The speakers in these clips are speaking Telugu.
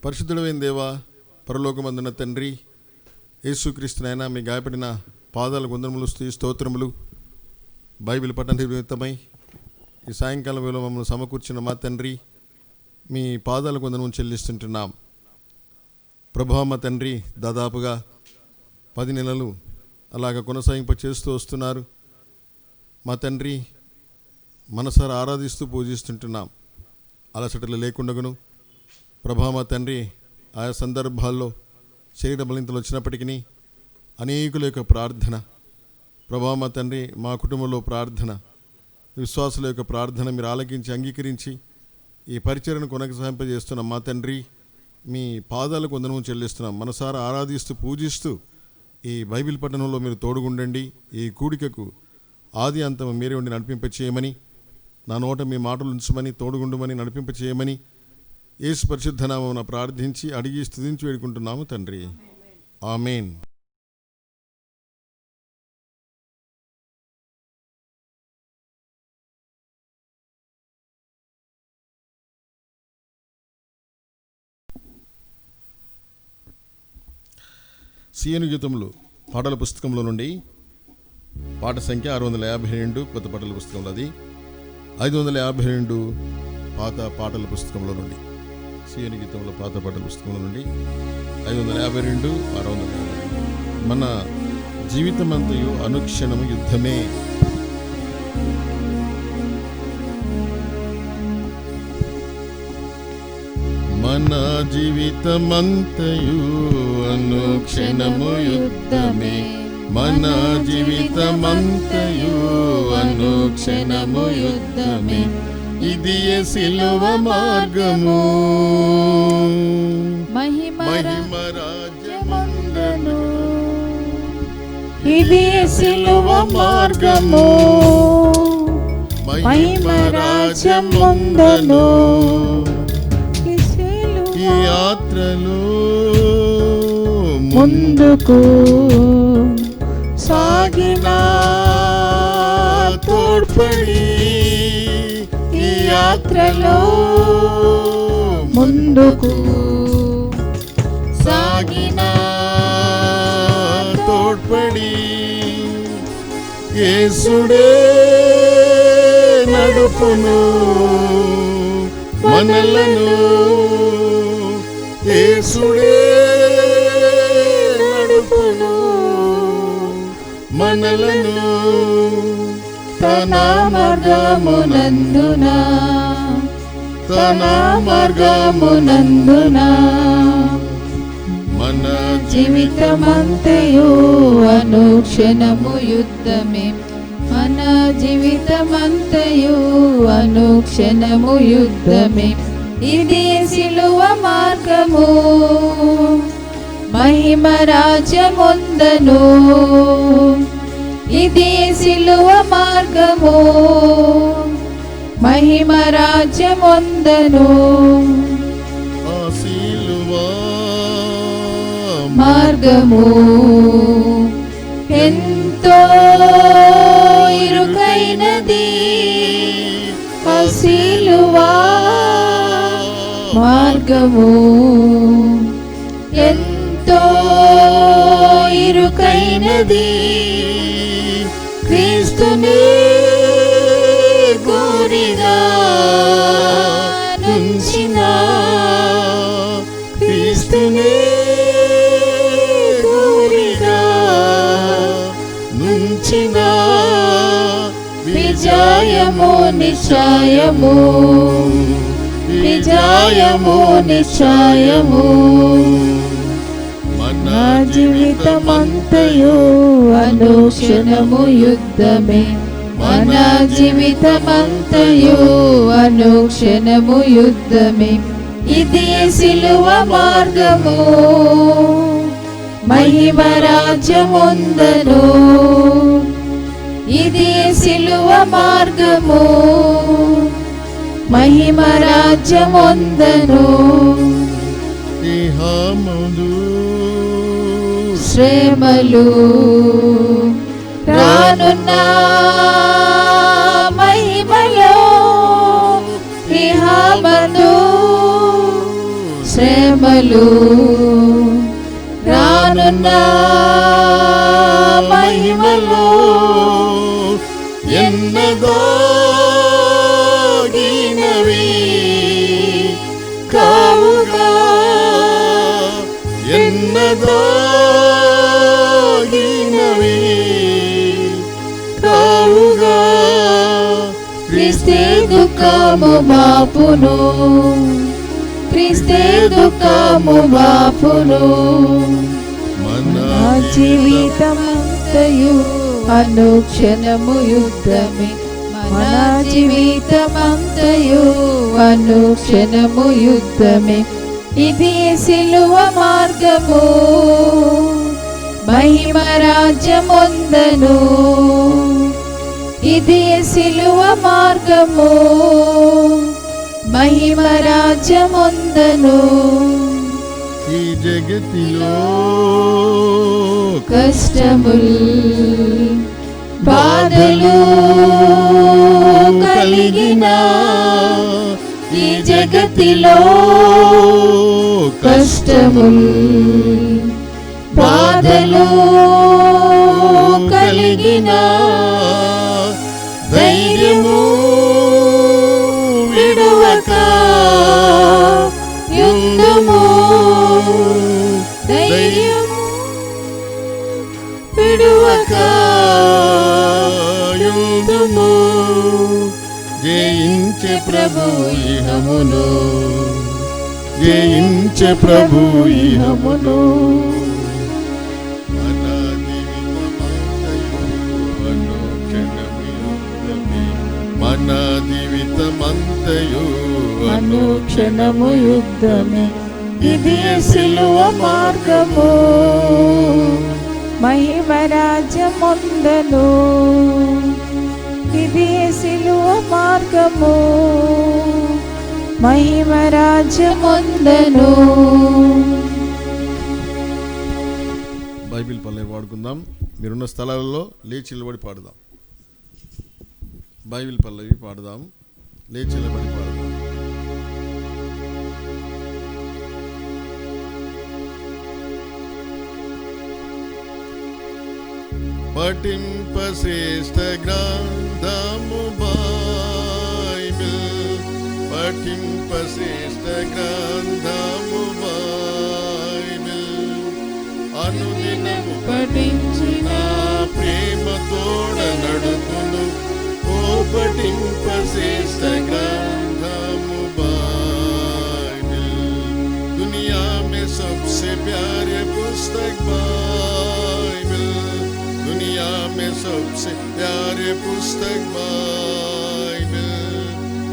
పరిశుద్ధుడైన దేవా, పరలోకమందున తండ్రి, యేసుక్రీస్తునైనా మీ గాయపడిన పాదాలకు వందనములు, స్తోత్రములు. బైబిల్ పఠన నిమిత్తమై ఈ సాయంకాలం వేళ మమ్మల్ని సమకూర్చిన మా తండ్రి, మీ పాదాలకు వందనము చెల్లిస్తుంటున్నాం. ప్రభువా మా తండ్రి, దాదాపుగా 10 నెలలు అలాగ కొనసాగింప చేస్తూ వస్తున్నారు. మా తండ్రి, మనసారా ఆరాధిస్తూ పూజిస్తుంటున్నాం. అలసటలు లేకుండాను ప్రభా మా తండ్రి, ఆయా సందర్భాల్లో శరీర బలహీనతలు వచ్చినప్పటికీ అనేకుల యొక్క ప్రార్థన, ప్రభా మా తండ్రి, మా కుటుంబంలో ప్రార్థన, విశ్వాసుల యొక్క ప్రార్థన మీరు ఆలకించి అంగీకరించి ఈ పరిచర్యను కొనసాగింపజేస్తున్నాం. మా తండ్రి, మీ పాదాలకు వందనము చెల్లిస్తున్నాం. మనసారా ఆరాధిస్తూ పూజిస్తూ ఈ బైబిల్ పఠనంలో మీరు తోడుగుండండి. ఈ కూడికకు ఆది అంతం మీరే ఉండి నడిపింప చేయమని, నా నోట మీ మాటలు ఉంచమని, తోడుగుండమని, నడిపింప చేయమని యేసు పరిశుద్ధ నామమున ప్రార్థించి అడిగి స్తుతించి వేడుకుంటున్నాము తండ్రి. ఆమేన్. సీయోను గీతములు పాటల పుస్తకంలో నుండి పాట సంఖ్య 652, కొత్త పాటల పుస్తకంలో అది 552 పాత పాటల పుస్తకంలో నుండి, సీయోను గీతంలో పాత పాటల పుస్తకంలో నుండి 552, 652. మన జీవితమంతయు అనుక్షణము యుద్ధమే. మన జీవితమంతయు అనుక్షణము యుద్ధమే. మన జీవితమంతయు అనుక్షణము యుద్ధమే. ఇది సిలువ మార్గము, మహిమ రాజ్యమందును. ఇది సిలువ మార్గము, మహిమ రాజ్యమందును. ఈ యాత్రలో ముందుకు సాగినా తోడ్పడి, యాత్రలో ముందుకు సాగిన తోడ్పడి, యేసుడే నడుపును మనలను. యేసుడే నడుపును మనలను. తన మార్గమునందున, తన మార్గమునందున మన జీవితమంతయు అనుక్షణము యుద్ధమే. మన జీవితమంతయు అనుక్షణము యుద్ధమే. ఇది సిలువ మార్గము, మహిమ రాజ్యమందును. ఇది సిలువ మార్గము, మహిమ రాజ్యమందును. ఆ సిలువ మార్గము ఎంతో ఇరుకైనది. ఆ సిలువ మార్గము ఎంతో ఇరుకైనది. క్రీస్తు క్రీస్తునే గురిగా నుంచిన, క్రీస్తునే గురిగా నుంచిన విజయము నిశ్చయము, విజయము నిశ్చయము. మన జీవితమంతయు అనుక్షణము యుద్ధమే, మన జీవితమంతయు అనుక్షణము యుద్ధమే. ఇది సిలువ మార్గము, మహిమ రాజ్యముందను. ఇది సిలువ మార్గము, మహిమ రాజ్యముందను. ఇహముందు శ్రమలు రానున్న మహిమలో, ఇహమందు శ్రమలు రానున్న మహిమలో ఎన్నదాగినవి కావుగా, ఎన్నదాగినవి కావుగా. క్రీస్తే దుఃఖము బాపును, క్రీస్తే దుఃఖము బాపును. మన జీవితమంతయు అనుక్షణము యుద్ధమే, మన జీవితమంతయు అనుక్షణము యుద్ధమే. ఇది సిలువ మార్గము, మహిమ రాజ్యముందను. ఇది సిలువ మార్గము, మహిమ రాజ్యముందను. ఈ జగతిలో కష్టములు బాధలు కలిగిన, ఈ జగతిలో కష్టములు బాధలు కలిగిన, ధైర్యము విడువక యుద్ధము, ధైర్యము విడువక యుద్ధము. జయించే ప్రభు ఇహమును, జయించే ప్రభు ఇహమును. మన జీవితమంతయు అనుక్షణము యుద్ధమే, మన జీవితమంతయు అనుక్షణము యుద్ధమే. ఇది సిలువ మార్గము, మహిమ రాజ్యముందను. ఇది సిలువ మార్గము, మహిమ రాజ్యముందను. బైబిల్ పల్లె వాడుకుందాం. మీరున్న స్థలాలలో లేచి నిలబడి పాడుదాం. బైబిల్ పల్లవి పాడుదాం, లేచి నిలబడి పాడుదాం. పఠింప శ్రేష్ఠ గ్రంథము బైబిల్, పఠింప శ్రేష్ఠ గ్రంథము బైబిల్. అనుదినము పఠించిన ప్రేమ తోడ నడుపును, ఓ పఠింప శ్రేష్ఠ గ్రంథము బైబిల్. दुनिया में सबसे प्यारे पुस्तक बाइबल, दुनिया में सबसे प्यारे पुस्तक बाइबल.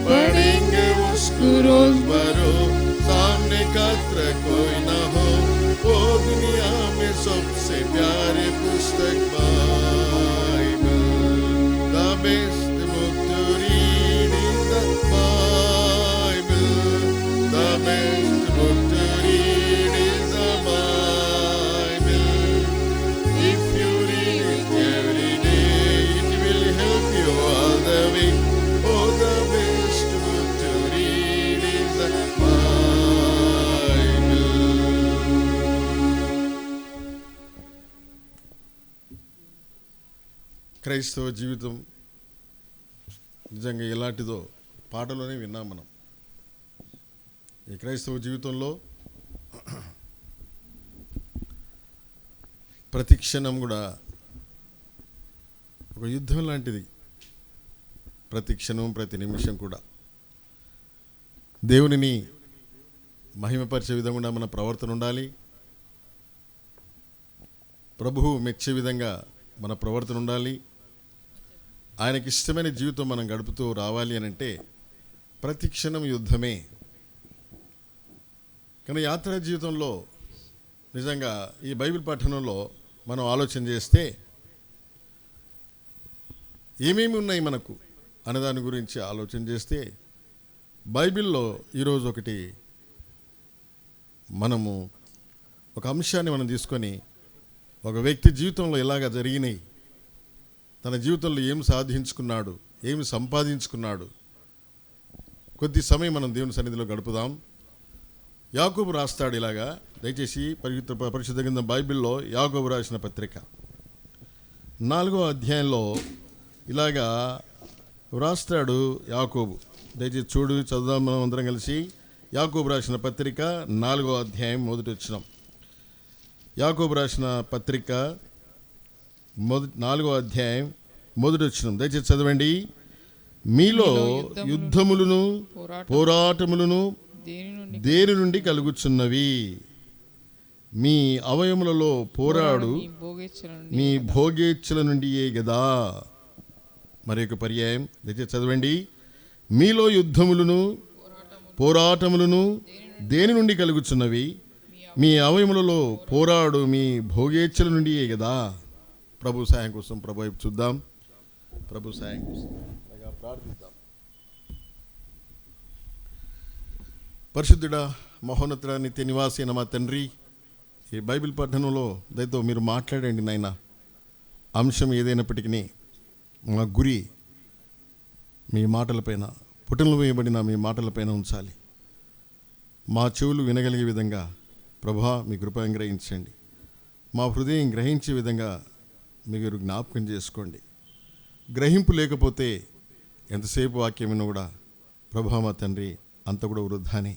पढ़ेंगे उसको रोज बरोज, सामने कतरा कोई ना हो. वो दुनिया में सबसे प्यारे पुस्तक Bible. The best book to read is the Bible. The best book to read is the Bible. If you read it every day, it will help you all the way. Oh, the best book to read is the Bible. క్రైస్తవ జీవితం నిజంగా ఎలాంటిదో పాటలోనే విన్నాం మనం. ఈ క్రైస్తవ జీవితంలో ప్రతి క్షణం కూడా ఒక యుద్ధం లాంటిది. ప్రతి క్షణం ప్రతి నిమిషం కూడా దేవునిని మహిమపరిచే విధంగా మన ప్రవర్తన ఉండాలి. ప్రభువు మెచ్చే విధంగా మన ప్రవర్తన ఉండాలి. ఆయనకి ఇష్టమైన జీవితం మనం గడుపుతూ రావాలి అని అంటే ప్రతి క్షణం యుద్ధమే. కానీ యాత్రా జీవితంలో నిజంగా ఈ బైబిల్ పఠనంలో మనం ఆలోచన చేస్తే ఏమేమి ఉన్నాయి మనకు అన్నదాని గురించి ఆలోచన చేస్తే బైబిల్లో ఈరోజు మనము ఒక అంశాన్ని మనం తీసుకొని ఒక వ్యక్తి జీవితంలో ఎలాగ జరిగినాయి, తన జీవితంలో ఏం సాధించుకున్నాడు, ఏమి సంపాదించుకున్నాడు, కొద్ది సమయం మనం దేవుని సన్నిధిలో గడుపుదాం. యాకోబు రాస్తాడు ఇలాగా. దయచేసి పరిశుద్ధ గ్రంథం బైబిల్లో యాకోబు రాసిన పత్రిక 4వ అధ్యాయంలో ఇలాగా వ్రాస్తాడు యాకోబు. దయచేసి చదువుదాం మనం అందరం కలిసి. యాకోబు రాసిన పత్రిక 4వ అధ్యాయం 1వ వచనం. యాకోబు రాసిన పత్రిక 4వ అధ్యాయం 1వ వచనం. దయచేసి చదవండి. మీలో యుద్ధములను పోరాటములను దేని నుండి కలుగుచున్నవి? మీ అవయములలో పోరాడు మీ భోగేచ్ఛల నుండియే గదా. మరి ఒక పర్యాయం దయచేసి చదవండి. మీలో యుద్ధములను పోరాటములను దేని నుండి కలుగుచున్నవి? మీ అవయములలో పోరాడు మీ భోగేచ్ఛల నుండియే గదా. ప్రభు సాయం కోసం ప్రభు వైపు చూద్దాం. ప్రభు సాయం కోసం ప్రార్థిద్దాం. పరిశుద్ధుడా, మహోన్నతుడా, నిత్య నివాసి అయిన మా తండ్రి, ఈ బైబిల్ పఠనంలో దయతో మీరు మాట్లాడండి నాయన. అంశం ఏదైనప్పటికీ మా గురి మీ మాటలపైన, పుటనలు వేయబడిన మీ మాటలపైన ఉంచాలి. మా చెవులు వినగలిగే విధంగా ప్రభా మీ కృప గ్రహించండి. మా హృదయం గ్రహించే విధంగా మీరు జ్ఞాపకం చేసుకోండి. గ్రహింపు లేకపోతే ఎంతసేపు వాక్యమైనా కూడా ప్రభా మా తండ్రి అంత కూడా వృద్ధానే.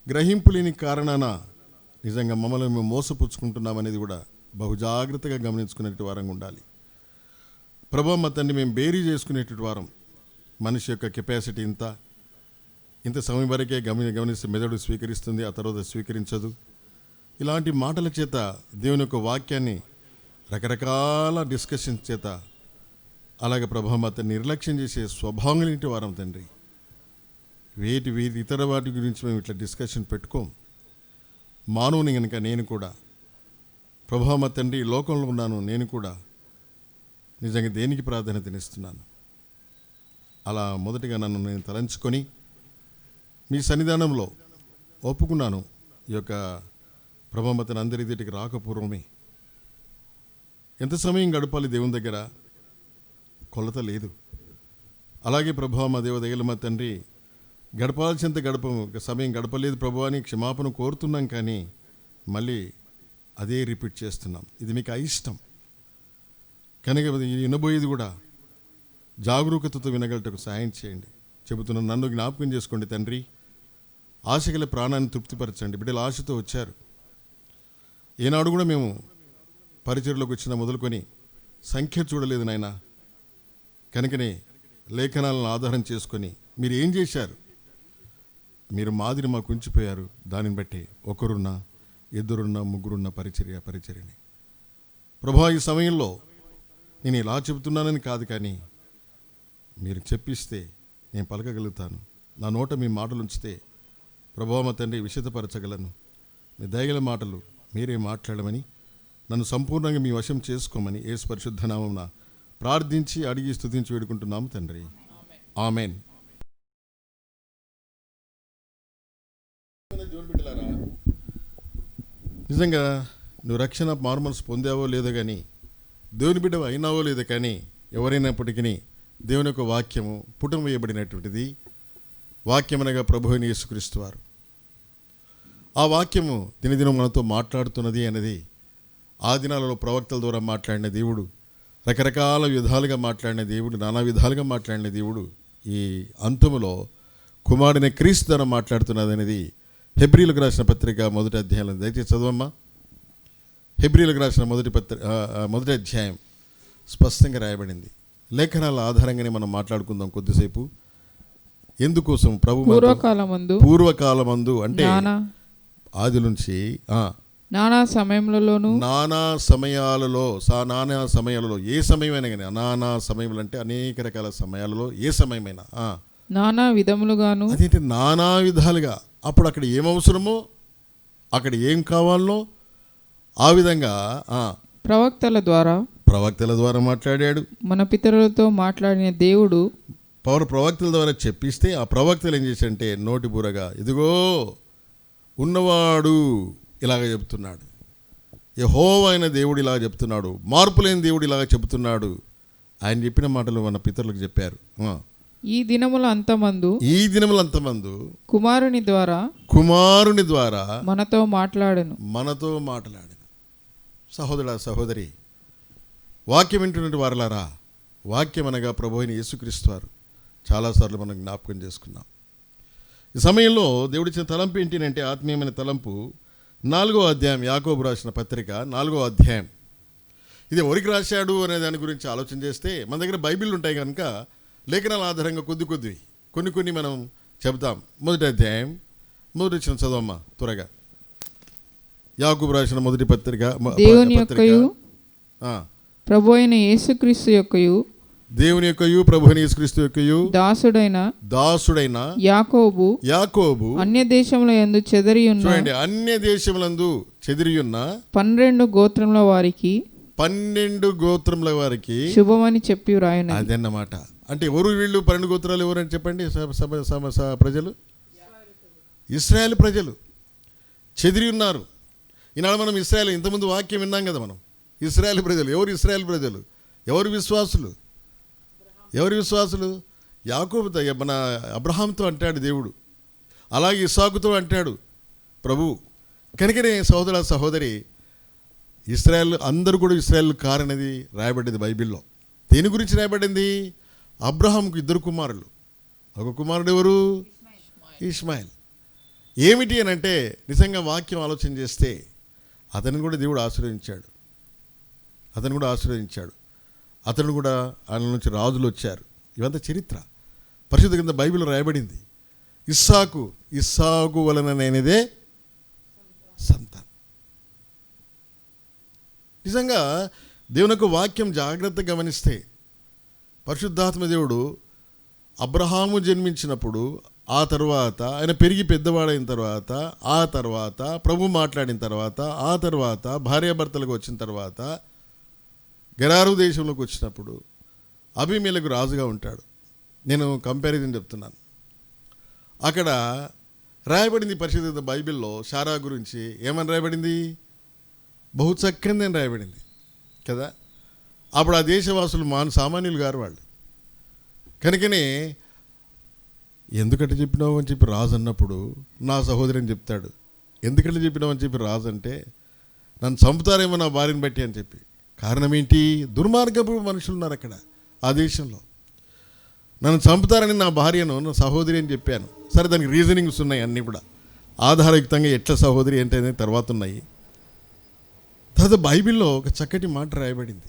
గ్రహింపు లేని కారణాన నిజంగా మమ్మల్ని మేము మోసపుచ్చుకుంటున్నామనేది కూడా బహుజాగ్రత్తగా గమనించుకునేటి వారంగా ఉండాలి. ప్రభా మా తండ్రి మేము బేరీ చేసుకునేటువంటి వారం. మనిషి యొక్క కెపాసిటీ ఇంత సమయం వరకే గమనిస్తే మెదడు స్వీకరిస్తుంది, ఆ తర్వాత స్వీకరించదు. ఇలాంటి మాటల చేత దేవుని యొక్క వాక్యాన్ని రకరకాల డిస్కషన్స్ చేత అలాగే ప్రభా మా తండ్రి నిర్లక్ష్యం చేసే స్వభావం ఇంటి వారం తండ్రి. వీటి ఇతర వాటి గురించి మేము ఇట్లా డిస్కషన్ పెట్టుకోం. మానవుని కనుక నేను కూడా ప్రభా మా తండ్రి లోకంలో ఉన్నాను, నేను కూడా నిజంగా దేనికి ప్రాధాన్యతనిస్తున్నాను? అలా మొదటిగా నన్ను నేను తలంచుకొని మీ సన్నిధానంలో ఒప్పుకున్నాను. ఈ యొక్క ప్రభామతను అందరి ఎదుటికి రాకపూర్వమే ఎంత సమయం గడపాలి దేవుని దగ్గర కొలత లేదు. అలాగే ప్రభా మా దేవదయ్యల మా తండ్రి గడపాల్సినంత సమయం గడపలేదు ప్రభు అని క్షమాపణ కోరుతున్నాం. కానీ మళ్ళీ అదే రిపీట్ చేస్తున్నాం. ఇది మీకు అయిష్టం కనుక వినబోయేది కూడా జాగరూకతతో వినగలటకు సహాయం చేయండి. చెబుతున్నాను, నన్ను జ్ఞాపకం చేసుకోండి తండ్రి. ఆశగల ప్రాణాన్ని తృప్తిపరచండి. బిడ్డలు ఆశతో వచ్చారు. ఏనాడు కూడా మేము పరిచర్లోకి వచ్చిన మొదలుకొని సంఖ్య చూడలేదు నాయన. కనుకనే లేఖనాలను ఆధారం చేసుకొని మీరు ఏం చేశారు, మీరు మాదిరి మాకు ఉంచిపోయారు. దానిని బట్టి ఒకరున్నా ఇద్దరున్నా ముగ్గురున్న పరిచర్యని ప్రభా ఈ సమయంలో నేను ఇలా చెబుతున్నానని కాదు, కానీ మీరు చెప్పిస్తే నేను పలకగలుగుతాను. నా నోట మీ మాటలు ఉంచితే ప్రభా మా తండ్రి విషితపరచగలను. మీ దయగల మాటలు మీరే మాట్లాడమని, నన్ను సంపూర్ణంగా మీ వశం చేసుకోమని యేసు పరిశుద్ధ నామమున ప్రార్థించి అడిగి స్తుతించి వేడుకుంటున్నాము తండ్రి. ఆమెన్. నిజంగా నువ్వు రక్షణ మార్మల్స్ పొందావో లేదో కానీ, దేవుని బిడ్డ అయినావో లేదో కానీ, ఎవరైనప్పటికీ దేవుని యొక్క వాక్యము పుటం వేయబడినటువంటిది. వాక్యమనగా ప్రభు అయిన యేసుక్రీస్తు వారు. ఆ వాక్యము దినదినం మనతో మాట్లాడుతున్నది అనేది ఆ దినాలలో ప్రవక్తల ద్వారా మాట్లాడిన దేవుడు రకరకాల విధాలుగా మాట్లాడిన దేవుడు, నానా విధాలుగా మాట్లాడిన దేవుడు ఈ అంతములో కుమారుని క్రీస్తు ద్వారా మాట్లాడుతున్నది అనేది హెబ్రీలకు రాసిన పత్రిక మొదటి అధ్యాయంలో, దయచేసి చదవమ్మా. హెబ్రీలకు రాసిన మొదటి అధ్యాయం స్పష్టంగా రాయబడింది. లేఖనాల ఆధారంగానే మనం మాట్లాడుకుందాం కొద్దిసేపు. ఎందుకోసం? ప్రభు పూర్వకాలమందు అంటే ఆది నుంచి నానా సమయములలోను, నానా సమయాలలో ఏ సమయమైనా కానీ, నానా సమయములు అంటే అనేక రకాల సమయాలలో ఏ సమయమైనా, నానా విధములుగాను, అదేంటి నానా విధాలుగా, అప్పుడు అక్కడ ఏం అవసరమో, అక్కడ ఏం కావాలనో ఆ విధంగా ప్రవక్తల ద్వారా మాట్లాడాడు. మన పితరులతో మాట్లాడిన దేవుడు ప్రవక్తల ద్వారా చెప్పిస్తే ఆ ప్రవక్తలు ఏం చేశారంటే నోటి బూరగా, ఇదిగో ఉన్నవాడు ఇలాగ చెప్తున్నాడు, యెహోవా అయిన దేవుడు ఇలాగ చెప్తున్నాడు, మార్పులేని దేవుడు ఇలాగ చెబుతున్నాడు. ఆయన చెప్పిన మాటలు మన పితరులకు చెప్పారు. ఈ దినముల అంతమందు కుమారుని ద్వారా మనతో మాట్లాడను. సహోదరా సహోదరి, వాక్యం వింటున్నటువంటి వారలారా, వాక్యం అనగా ప్రభు అయిన యేసుక్రీస్తు వారు చాలాసార్లు మనం జ్ఞాపకం చేసుకున్నాం. ఈ సమయంలో దేవుడిచ్చిన తలంపు ఏంటంటే ఆత్మీయమైన తలంపు. 4వ అధ్యాయం, యాకోబు రాసిన పత్రిక 4వ అధ్యాయం. ఇది ఎవరికి రాశాడు అనే దాని గురించి ఆలోచన చేస్తే మన దగ్గర బైబిల్ ఉంటాయి కనుక లేఖనాల ఆధారంగా కొన్ని మనం చెబుతాం. మొదటి అధ్యాయం మొదటి వచ్చిన చదవమ్మా త్వరగా. యాకోబు రాసిన మొదటి పత్రిక, దేవుని యొక్కయు ప్రభు అయిన యేసుక్రీస్తు యొక్కయు, దేవుని యొక్కయు ప్రభు అయిన యేసుక్రీస్తు యొక్కయు దాసుడైన యాకోబు అన్య దేశముల యందు చెదరియున్న, చూడండి, అన్య దేశములందు చెదిరియున్న 12 గోత్రముల వారికి శుభమని చెప్పి వ్రాయను. అదన్నమాట. అంటే ఎవరు వీళ్ళు 12 గోత్రాలు ఎవరని చెప్పండి? ప్రజలు, ఇశ్రాయేలు ప్రజలు చెదిరి ఉన్నారు. ఈనాడు మనం ఇశ్రాయేలు, ఇంతకుముందు వాక్యం విన్నాం కదా మనం. ఇశ్రాయేలు ప్రజలు ఎవరు? ఇశ్రాయేలు ప్రజలు ఎవరు? విశ్వాసులు. యాకోబుతో, మన అబ్రహాంతో అంటాడు దేవుడు, అలాగే ఇస్సాకుతో అంటాడు ప్రభు. కనుకనే సహోదర సహోదరి, ఇశ్రాయేల్ అందరూ కూడా ఇశ్రాయేల్ కారనేది రాయబడింది బైబిల్లో. దేని గురించి రాయబడింది? అబ్రహాంకు 2 కుమారులు. ఒక కుమారుడు ఎవరు? ఇష్మాయిల్. ఏమిటి అని అంటే, నిజంగా వాక్యం ఆలోచన చేస్తే అతను కూడా దేవుడు ఆశీర్వదించాడు. అతను కూడా ఆయన నుంచి రాజులు వచ్చారు. ఇవంతా చరిత్ర పరిశుద్ధ కింద బైబిల్లో రాయబడింది. ఇస్సాకు వలననేదే సంతానం. నిజంగా దేవుని యొక్క వాక్యం జాగ్రత్తగా గమనిస్తే, పరిశుద్ధాత్మ దేవుడు అబ్రహాము జన్మించినప్పుడు, ఆ తర్వాత ఆయన పెరిగి పెద్దవాడైన తర్వాత, ఆ తర్వాత ప్రభు మాట్లాడిన తర్వాత, ఆ తర్వాత భార్యాభర్తలకు వచ్చిన తర్వాత గెరారు దేశంలోకి వచ్చినప్పుడు అబీమెలెకు రాజుగా ఉంటాడు. నేను కంపారిజన్ చెప్తున్నాను. అక్కడ రాయబడింది పరిశుద్ధ బైబిల్లో శారా గురించి ఏమని రాయబడింది? బహు చక్కని రాయబడింది కదా. అప్పుడు ఆ దేశవాసులు సామాన్యులు గారు వాళ్ళు. కనుకనే ఎందుకంటే చెప్పినావు అని చెప్పి రాజు అన్నప్పుడు నా సహోదరి అని చెప్తాడు. ఎందుకంటే చెప్పినావు అని చెప్పి రాజు అంటే, నన్ను చంపుతారేమో నా భార్యను బట్టి అని చెప్పి. కారణం ఏంటి? దుర్మార్గపు మనుషులు ఉన్నారు అక్కడ ఆ దేశంలో. నన్ను చంపుతారని నా భార్యను నా సహోదరి అని చెప్పాను. సరే, దానికి రీజనింగ్స్ ఉన్నాయి, అన్నీ కూడా ఆధారయుక్తంగా ఎట్లా సహోదరి ఏంటనే తర్వాత ఉన్నాయి. తర్వాత బైబిల్లో ఒక చక్కటి మాట రాయబడింది.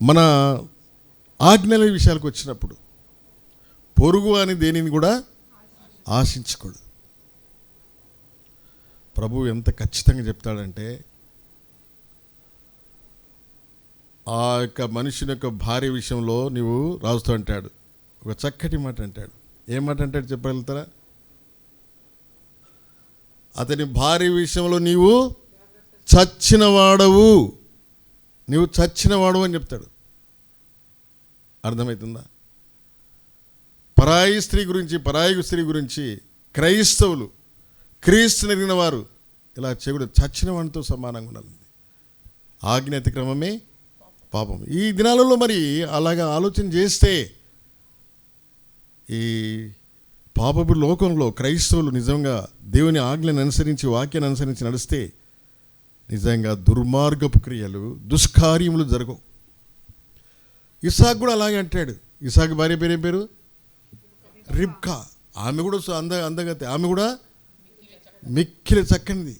మన ఆజ్ఞల విషయాలకు వచ్చినప్పుడు పొరుగు అని దేనిని కూడా ఆశించకూడదు. ప్రభు ఎంత ఖచ్చితంగా చెప్తాడంటే, ఆ యొక్క మనుషుని యొక్క భార్య విషయంలో నీవు రాజుతో అంటాడు ఒక చక్కటి మాట అంటాడు. ఏం మాట అంటాడు చెప్పగలుగుతారా? అతని భార్య విషయంలో నీవు చచ్చినవాడవు అని చెప్తాడు. అర్థమవుతుందా? పరాయి స్త్రీ గురించి క్రైస్తవులు, క్రీస్తు నెరిగిన వారు ఇలా చెగుడు చచ్చిన వాడితో సమానంగా ఉండాలి. ఆజ్ఞ అతిక్రమమే పాపం. ఈ దినాలలో మరి అలాగా ఆలోచన చేస్తే ఈ పాపపు లోకంలో క్రైస్తవులు నిజంగా దేవుని ఆజ్ఞను అనుసరించి, వాక్యాన్ని అనుసరించి నడిస్తే నిజంగా దుర్మార్గపు క్రియలు, దుష్కార్యములు జరగవు. ఇస్సాకు కూడా అలాగే అంటాడు. ఇస్సాకు భార్య పేరు ఏం పేరు? రిబ్కా. ఆమె కూడా అందగతే, ఆమె కూడా మిక్కిలి చక్కనిది.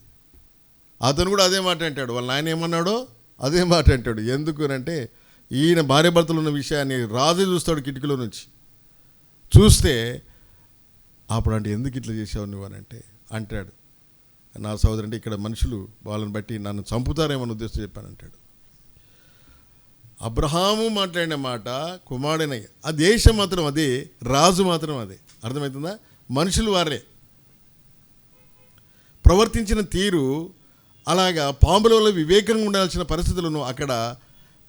అతను కూడా అదే మాట అంటాడు. వాళ్ళ నాయన ఏమన్నాడో అదే మాట అంటాడు. ఎందుకు అంటే ఈయన భార్య భర్తలు ఉన్న విషయాన్ని రాజు చూస్తాడు కిటికీలో నుంచి. చూస్తే అప్పుడు అంటే ఎందుకు ఇట్లా చేసావు నువ్వు అని అంటాడు, నా సోదరు అంటే ఇక్కడ మనుషులు వాళ్ళని బట్టి నన్ను చంపుతారేమని ఉద్దేశం చెప్పానంటాడు. అబ్రహాము మాట్లాడిన మాట కుమారుడైన ఆ దేశం మాత్రం అదే, రాజు మాత్రం అదే. అర్థమవుతుందా? మనుషులు వారే ప్రవర్తించిన తీరు అలాగా పాముల వల్ల వివేకంగా ఉండాల్సిన పరిస్థితులను అక్కడ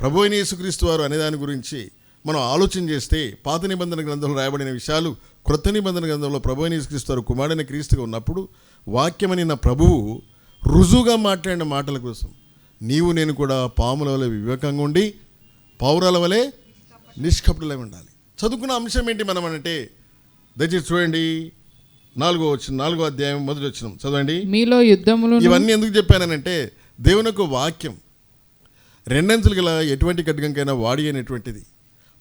ప్రభువైన యేసుక్రీస్తు వారు అనే దాని గురించి మనం ఆలోచన చేస్తే పాత నిబంధన గ్రంథంలో రాయబడిన విషయాలు క్రొత్త నిబంధన గ్రంథంలో ప్రభువైన యేసుక్రీస్తు వారు కుమారుడైన క్రీస్తుగా ఉన్నప్పుడు వాక్యమని నా ప్రభువు రుజువుగా మాట్లాడిన మాటల కోసం నీవు నేను కూడా పాముల వల్ల వివేకంగా ఉండి పౌరాల వలె నిష్కపటులై ఉండాలి. చదువుకున్న అంశం ఏంటి మనం అంటే దయచేసి చూడండి, 4వ అధ్యాయం 1వ వచనం చదవండి. మీలో యుద్ధములు. ఇవన్నీ ఎందుకు చెప్పానంటే దేవుని యొక్క వాక్యం రెండంచులు గల ఎటువంటి ఖడ్గంకైనా వాడి అనేటువంటిది.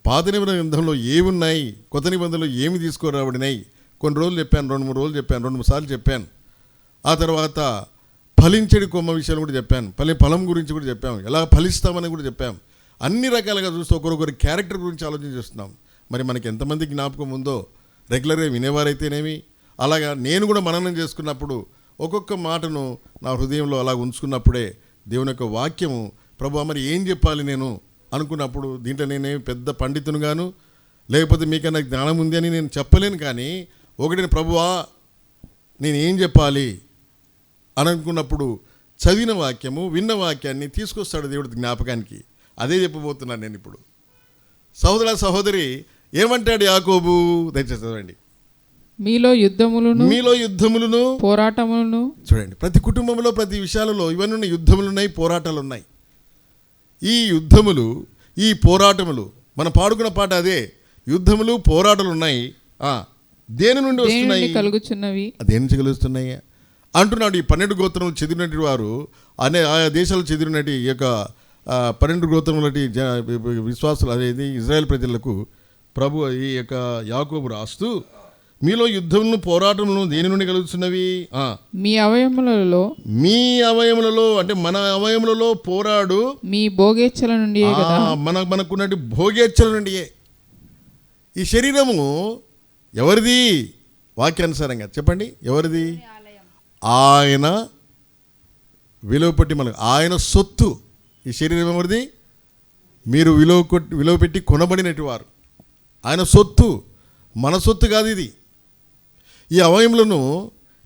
పాత నిబంధన గ్రంథంలో ఏమున్నాయి, కొత్త నిబంధనలో ఏమి తీసుకురాబడినాయి కొన్ని రోజులు చెప్పాను, 2-3 రోజులు చెప్పాను, 2-3 సార్లు చెప్పాను. ఆ తర్వాత ఫలించడి కొమ్మ విషయాలు కూడా చెప్పాను, ఫలం గురించి కూడా చెప్పాము, ఎలా ఫలిస్తామని కూడా చెప్పాము. అన్ని రకాలుగా చూస్తూ ఒకరొకరి క్యారెక్టర్ గురించి ఆలోచన చేస్తున్నాం. మరి మనకి ఎంతమంది జ్ఞాపకం ఉందో, రెగ్యులర్గా వినేవారైతేనేమి, అలాగా నేను కూడా మననం చేసుకున్నప్పుడు ఒక్కొక్క మాటను నా హృదయంలో అలా ఉంచుకున్నప్పుడే దేవుని యొక్క వాక్యము ప్రభువా మరి ఏం చెప్పాలి నేను అనుకున్నప్పుడు, దీంట్లో నేనేమి పెద్ద పండితునుగాను లేకపోతే మీకన్నా జ్ఞానం ఉంది అని నేను చెప్పలేను. కానీ ఒకటి ప్రభువా నేను ఏం చెప్పాలి అని అనుకున్నప్పుడు చదివిన వాక్యము, విన్న వాక్యాన్ని తీసుకొస్తాడు దేవుడి జ్ఞాపకానికి. అదే చెప్పబోతున్నాను నేను ఇప్పుడు. సహోదరి ఏమంటాడు యాకోబు? దయచేసి చదవండి. మీలో యుద్ధములను పోరాటములను. చూడండి, ప్రతి కుటుంబంలో ప్రతి విషయాలలో ఇవన్నీ ఉన్నాయి, యుద్ధములు ఉన్నాయి, పోరాటాలు ఉన్నాయి. ఈ యుద్ధములు, ఈ పోరాటములు మనం పాడుకున్న పాట అదే. యుద్ధములు పోరాటాలు ఉన్నాయి. దేని నుండి వస్తున్నాయి? కలుగుచున్నవి. దేని నుంచి కలుగుతున్నాయి అంటున్నాడు. ఈ 12 గోత్రములు చెదిరినటి వారు ఆయా దేశాలు చెదిరినటి ఈ యొక్క 12 గోత్రముల విశ్వాసులు అనేది ఇజ్రాయెల్ ప్రజలకు ప్రభు ఈ యొక్క యాకోబు రాస్తూ మీలో యుద్ధములను పోరాటములను దేని నుండి కలుగుతున్నవి? మీ అవయములలో అంటే మన అవయములలో పోరాడు మీ భోగేచ్ఛల నుండి, మనకున్నటి భోగేచ్ఛల నుండియే. ఈ శరీరము ఎవరిది? వాక్యానుసారంగా చెప్పండి, ఎవరిది? ఆయన విలువ పెట్టి మనకు, ఆయన సొత్తు. ఈ శరీరం ఎవరిది? మీరు విలువ పెట్టి కొనబడినట్టు వారు. ఆయన సొత్తు, మన సొత్తు కాదు ఇది. ఈ అవయములను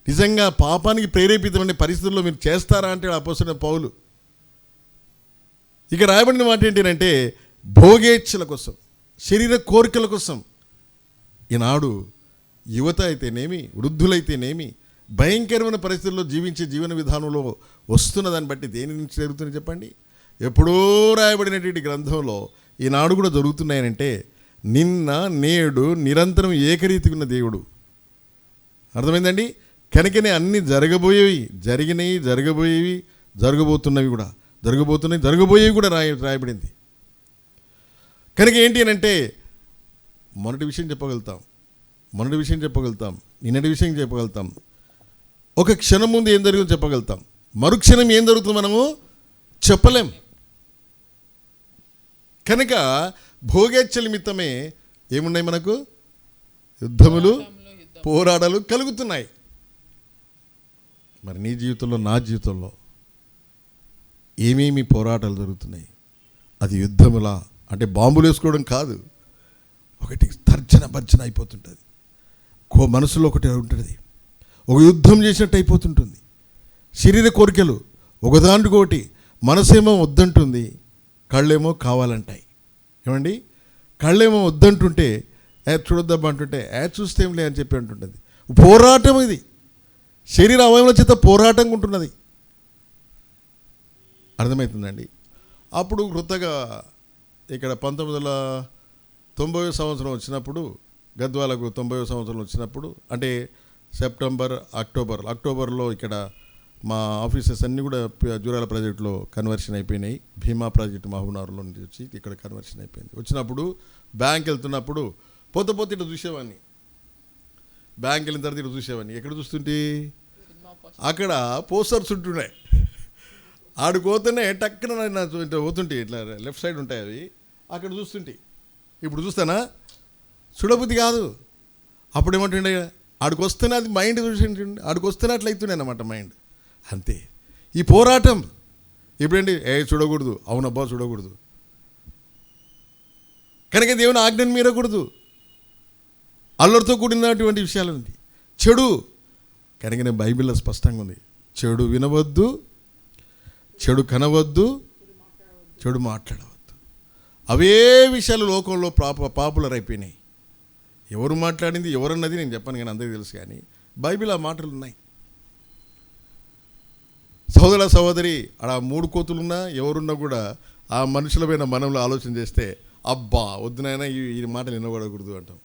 నిజంగా పాపానికి ప్రేరేపితమైన పరిస్థితుల్లో మీరు చేస్తారా అంటే అపోస్తలుడైన పౌలు. ఇక రాయబడిన మాట ఏంటంటే భోగేచ్ఛల కోసం, శరీర కోరికల కోసం ఈనాడు యువత అయితేనేమి, వృద్ధులైతేనేమి భయంకరమైన పరిస్థితుల్లో జీవించే జీవన విధానంలో వస్తున్న దాన్ని బట్టి దేని నుంచి జరుగుతుంది చెప్పండి? ఎప్పుడో రాయబడినటువంటి గ్రంథంలో ఈనాడు కూడా జరుగుతున్నాయనంటే నిన్న నేడు నిరంతరం ఏకరీతిగా ఉన్న దేవుడు. అర్థమైందండి? కనుకనే అన్నీ జరిగినాయి, జరగబోతున్నవి కూడా, జరగబోయేవి కూడా రాయబడింది. కనుక ఏంటి అని అంటే మొన్నటి విషయం చెప్పగలుగుతాం, నిన్నటి విషయం చెప్పగలుగుతాం, ఒక క్షణం ముందు ఏం జరుగుతుందో చెప్పగలుగుతాం, మరుక్షణం ఏం జరుగుతుందో మనము చెప్పలేం. కనుక భోగేచ్ఛ నిమిత్తమే ఏమున్నాయి మనకు? యుద్ధములు, పోరాటాలు కలుగుతున్నాయి. మరి నీ జీవితంలో, నా జీవితంలో ఏమేమి పోరాటాలు జరుగుతున్నాయి? అది యుద్ధములా అంటే బాంబులు వేసుకోవడం కాదు, ఒకటి భర్జన అయిపోతుంటుంది. మనసులో ఒకటి ఉంటుంది, ఒక యుద్ధం చేసినట్టు అయిపోతుంటుంది. శరీర కోరికలు ఒకదానికొకటి, మనసేమో వద్దంటుంది, కళ్ళేమో కావాలంటాయి. ఏమండి? కళ్ళేమో వద్దంటుంటే చూడొద్దబ్బా అంటుంటే చూస్తే ఏం లే అని చెప్పి అంటుంటుంది. పోరాటం ఇది, శరీర అవయవాల చేత పోరాటంగా ఉంటున్నది. అర్థమవుతుందండి? అప్పుడు కొత్తగా ఇక్కడ 1990వ సంవత్సరం వచ్చినప్పుడు, గద్వాలకు 90వ సంవత్సరం వచ్చినప్పుడు, అంటే సెప్టెంబర్ అక్టోబర్లో ఇక్కడ మా ఆఫీసెస్ అన్నీ కూడా జూరాల ప్రాజెక్టులో కన్వర్షన్ అయిపోయినాయి. భీమా ప్రాజెక్టు మహబూబ్నగర్లో నుంచి వచ్చి ఇక్కడ కన్వర్షన్ అయిపోయింది. వచ్చినప్పుడు బ్యాంక్ వెళ్తున్నప్పుడు పోతే ఇట్లా చూసేవాడిని. బ్యాంక్ వెళ్ళిన తర్వాత ఇట్లా చూసేవాడిని. ఎక్కడ చూస్తుంటే అక్కడ పోస్టర్స్ ఉంటున్నాయి. ఆడిపోతేనే టక్కున ఇట్లా పోతుంటే ఇట్లా లెఫ్ట్ సైడ్ ఉంటాయి అవి, అక్కడ చూస్తుంటే. ఇప్పుడు చూస్తానా చూడబుద్ధి కాదు. అప్పుడు ఏమంటుండే, ఆడికి వస్తేనే అది మైండ్ చూసి ఆడికి వస్తేనే అట్లా అవుతుండే అన్నమాట మైండ్. అంతే ఈ పోరాటం. ఇప్పుడేంటి, చూడకూడదు, అవునబ్బా చూడకూడదు, కనుక దేవుని ఆజ్ఞను మీరకూడదు, అల్లరితో కూడినటువంటి విషయాలు ఉంది. చెడు కనుక నేను బైబిల్లో స్పష్టంగా ఉంది, చెడు వినవద్దు, చెడు కనవద్దు, చెడు మాట్లాడవద్దు. అవే విషయాలు లోకంలో పాపులర్ అయిపోయినాయి. ఎవరు మాట్లాడింది ఎవరన్నది నేను చెప్పాను కానీ అందరికీ తెలుసు. కానీ బైబిల్ ఆ మాటలు ఉన్నాయి. సహోదర సహోదరి, అలా 3 కోతులున్నా ఎవరున్నా కూడా ఆ మనుషులపైన మనంలో ఆలోచన చేస్తే అబ్బా వద్దునైనా ఈ మాటలు వినబడకూడదు అంటాం.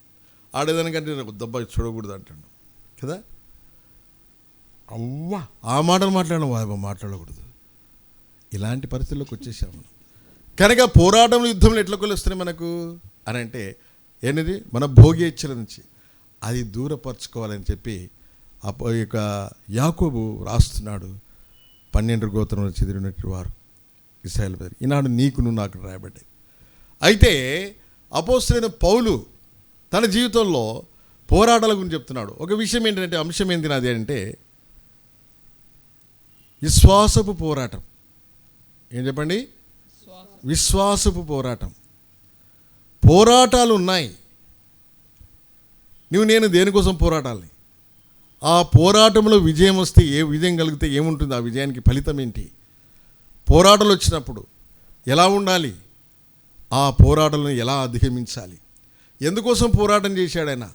ఆడేదానికంటే వద్దబ్బా చూడకూడదు అంటాడు కదా. అవ్వా ఆ మాటలు మాట్లాడకూడదు. ఇలాంటి పరిస్థితుల్లోకి వచ్చేసాము. కనుక పోరాటంలో యుద్ధంలో ఎట్లా కొలుస్తున్నాయి మనకు అని అంటే ఏంటిది, మన భోగేచ్ఛల నుంచి అది దూరపరచుకోవాలని చెప్పి ఇక యాకోబు రాస్తున్నాడు. 12 గోత్రంలో చెదిరినట్టు వారు ఇశ్రాయేలు పేరు ఈనాడు నీకును నాకు రాయబడ్డాయి. అయితే అపోస్తలుడైన పౌలు తన జీవితంలో పోరాటాల గురించి చెప్తున్నాడు. ఒక విషయం ఏంటంటే, అంశం ఏంటి నాది అంటే విశ్వాసపు పోరాటం. ఏం చెప్పండి, విశ్వాసపు పోరాటం. పోరాటాలు ఉన్నాయి. నేను దేనికోసం పోరాటాలి? ఆ పోరాటంలో విజయం వస్తే, విజయం కలిగితే ఏముంటుంది, ఆ విజయానికి ఫలితం ఏంటి? పోరాటాలు వచ్చినప్పుడు ఎలా ఉండాలి, ఆ పోరాటాలను ఎలా అధిగమించాలి, ఎందుకోసం పోరాటం చేశాడు ఆయన?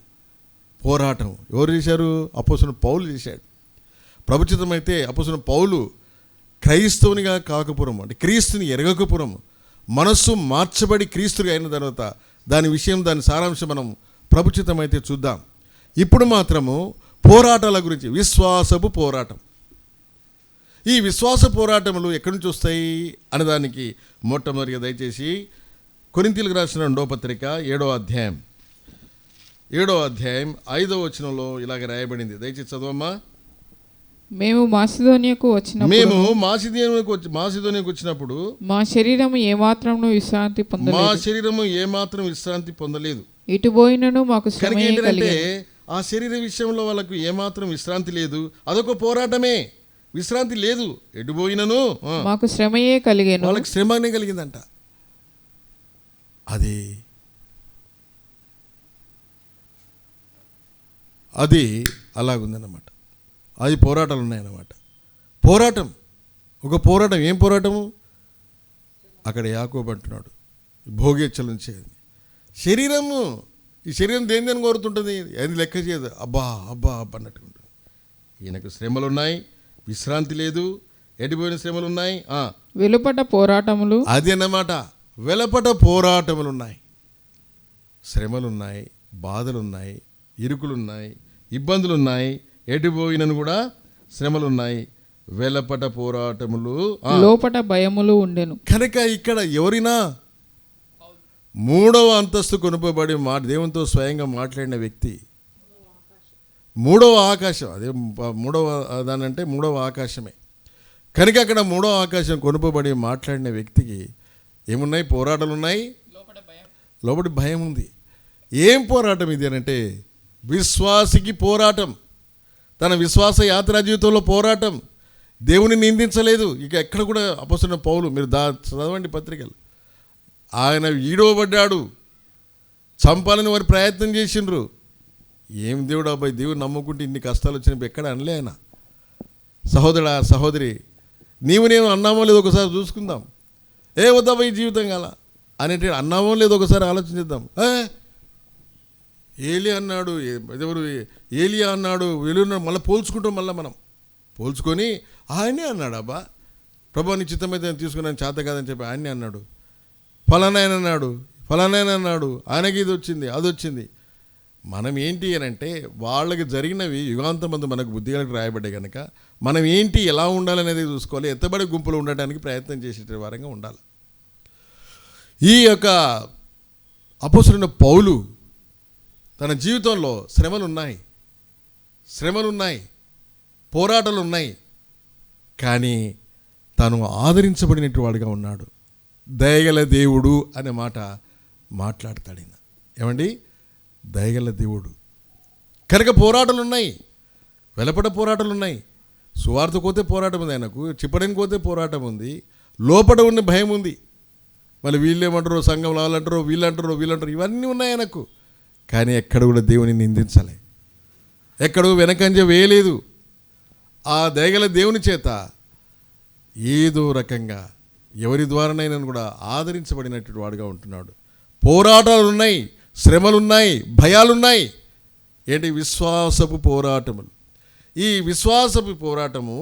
పోరాటం ఎవరు చేశారు? అపోస్తలుడైన పౌలు చేశాడు. ప్రభుచితమైతే అపోస్తలుడైన పౌలు క్రైస్తవునిగా కాకపోవడం, అంటే క్రీస్తుని ఎరగకపోవడం, మనస్సు మార్చబడి క్రీస్తుగా అయిన తర్వాత దాని సారాంశం మనం ప్రభుచితమైతే చూద్దాం. ఇప్పుడు మాత్రము పోరాటాల గురించి, విశ్వాసపు పోరాటం. ఈ విశ్వాస పోరాటములు ఎక్కడి నుంచి వస్తాయి అనేదానికి మొట్టమొదటిగా దయచేసి కొరింథీయులకు రాసిన 2వ పత్రిక 7వ అధ్యాయం 5వ వచనంలో ఇలాగ రాయబడింది. దయచేసి చదవమ్మా. మేము మాసిదోనియాకు వచ్చినప్పుడు మా శరీరము ఏమాత్రం విశ్రాంతి పొందలేదు. ఇటు పోయినను మాకు శ్రమ కలిగెను. ఆ శరీర విషయంలో వాళ్ళకు ఏమాత్రం విశ్రాంతి లేదు. అదొక పోరాటమే. విశ్రాంతి లేదు. ఎటు పోయినను మాకు శ్రమయే కలిగేను. వాళ్ళకి శ్రమనే కలిగిందంట. అది అలాగుందన్నమాట. అది పోరాటాలు ఉన్నాయన్నమాట. ఒక పోరాటం. ఏం పోరాటము? అక్కడ యాకోబు అంటున్నాడు, భోగేచ్ఛల నుంచి శరీరము. ఈ శరీరం దేని కోరుతుంటుంది, అది లెక్క చేయదు. అబ్బా అన్నట్టుగా ఉంటుంది. ఈయనకు శ్రమలు ఉన్నాయి, విశ్రాంతి లేదు, ఎడిపోయిన శ్రమలు ఉన్నాయి, వెలుపట పోరాటములు. అది అన్నమాట. వెలుపట పోరాటములున్నాయి, శ్రమలున్నాయి, బాధలున్నాయి, ఇరుకులున్నాయి, ఇబ్బందులున్నాయి. ఎటుపోయినను కూడా శ్రమలున్నాయి, వెలపట పోరాటములు, లోపట భయములు ఉండెను. కనుక ఇక్కడ ఎవరైనా 3వ అంతస్తు కొనుపబడి దేవునితో స్వయంగా మాట్లాడిన వ్యక్తి, 3వ ఆకాశం, అదే 3వ దానంటే 3వ ఆకాశమే. కనుక అక్కడ 3వ ఆకాశం కొనుపబడి మాట్లాడిన వ్యక్తికి ఏమున్నాయి? పోరాటాలు ఉన్నాయి, లోపల భయం ఉంది. ఏం పోరాటం ఇది అనంటే విశ్వాసికి పోరాటం. తన విశ్వాస యాత్రా జీవితంలో పోరాటం. దేవుని నిందించలేదు. ఇక ఎక్కడ కూడా అపోస్తలుడైన పౌలు, మీరు చదవండి పత్రికలు, ఆయన ఈడవబడ్డాడు, చంపాలని వారు ప్రయత్నం చేసిండ్రు. ఏం దేవుడు అబ్బాయి, దేవుడు నమ్ముకుంటే ఇన్ని కష్టాలు వచ్చినప్పుడు ఎక్కడ అనలే ఆయన. సహోదరా సహోదరి, నేను అన్నామో లేదో ఒకసారి చూసుకుందాం. వద్దాబాయి జీవితం కాల అనేటి అన్నామో లేదో ఒకసారి ఆలోచించేద్దాం. ఏలియా అన్నాడు, ఎవరు ఏలియా అన్నాడు, వెలున్నాడు, మళ్ళీ పోల్చుకుంటాం. మనం పోల్చుకొని ఆయనే అన్నాడు, అబ్బా ప్రభా నీ చిత్తమైతే తీసుకున్నాను, చేత కాదని చెప్పి ఆయనే అన్నాడు. ఫలానాయన అన్నాడు, ఆయనకి ఇది వచ్చింది, అది వచ్చింది. మనం ఏంటి అని అంటే వాళ్ళకి జరిగినవి యుగాంతమందు మనకు బుద్ధిగా రాయబడ్డాయి కనుక మనం ఏంటి ఎలా ఉండాలనేది చూసుకోవాలి. ఎత్తబడి గుంపులు ఉండటానికి ప్రయత్నం చేసే వారంగా ఉండాలి. ఈ యొక్క అపోస్తలుడైన పౌలు తన జీవితంలో శ్రమలున్నాయి, పోరాటాలు ఉన్నాయి, కానీ తాను ఆదరించబడినట్టు వాడిగా ఉన్నాడు. దయగల దేవుడు అనే మాట మాట్లాడతాడు ఈయన. ఏమండి, దయగల దేవుడు కనుక పోరాటాలు ఉన్నాయి, వెలపడ పోరాటాలు ఉన్నాయి. సువార్త కోతే పోరాటం ఉంది, ఆయనకు చిప్పడానికి కోతే పోరాటం ఉంది, లోపల ఉన్న భయం ఉంది. మళ్ళీ వీళ్ళేమంటారో, సంఘంలో వాళ్ళంటారో, వీళ్ళంటారో, ఇవన్నీ ఉన్నాయి ఆయనకు. కానీ ఎక్కడ కూడా దేవుని నిందించలే, ఎక్కడో వెనకంజ వేయలేదు. ఆ దయగల దేవుని చేత ఏదో రకంగా ఎవరి ద్వారానైనా కూడా ఆదరించబడినటువంటి వాడుగా ఉంటున్నాడు. పోరాటాలు ఉన్నాయి, శ్రమలున్నాయి, భయాలున్నాయి. ఏంటి? విశ్వాసపు పోరాటములు. ఈ విశ్వాసపు పోరాటము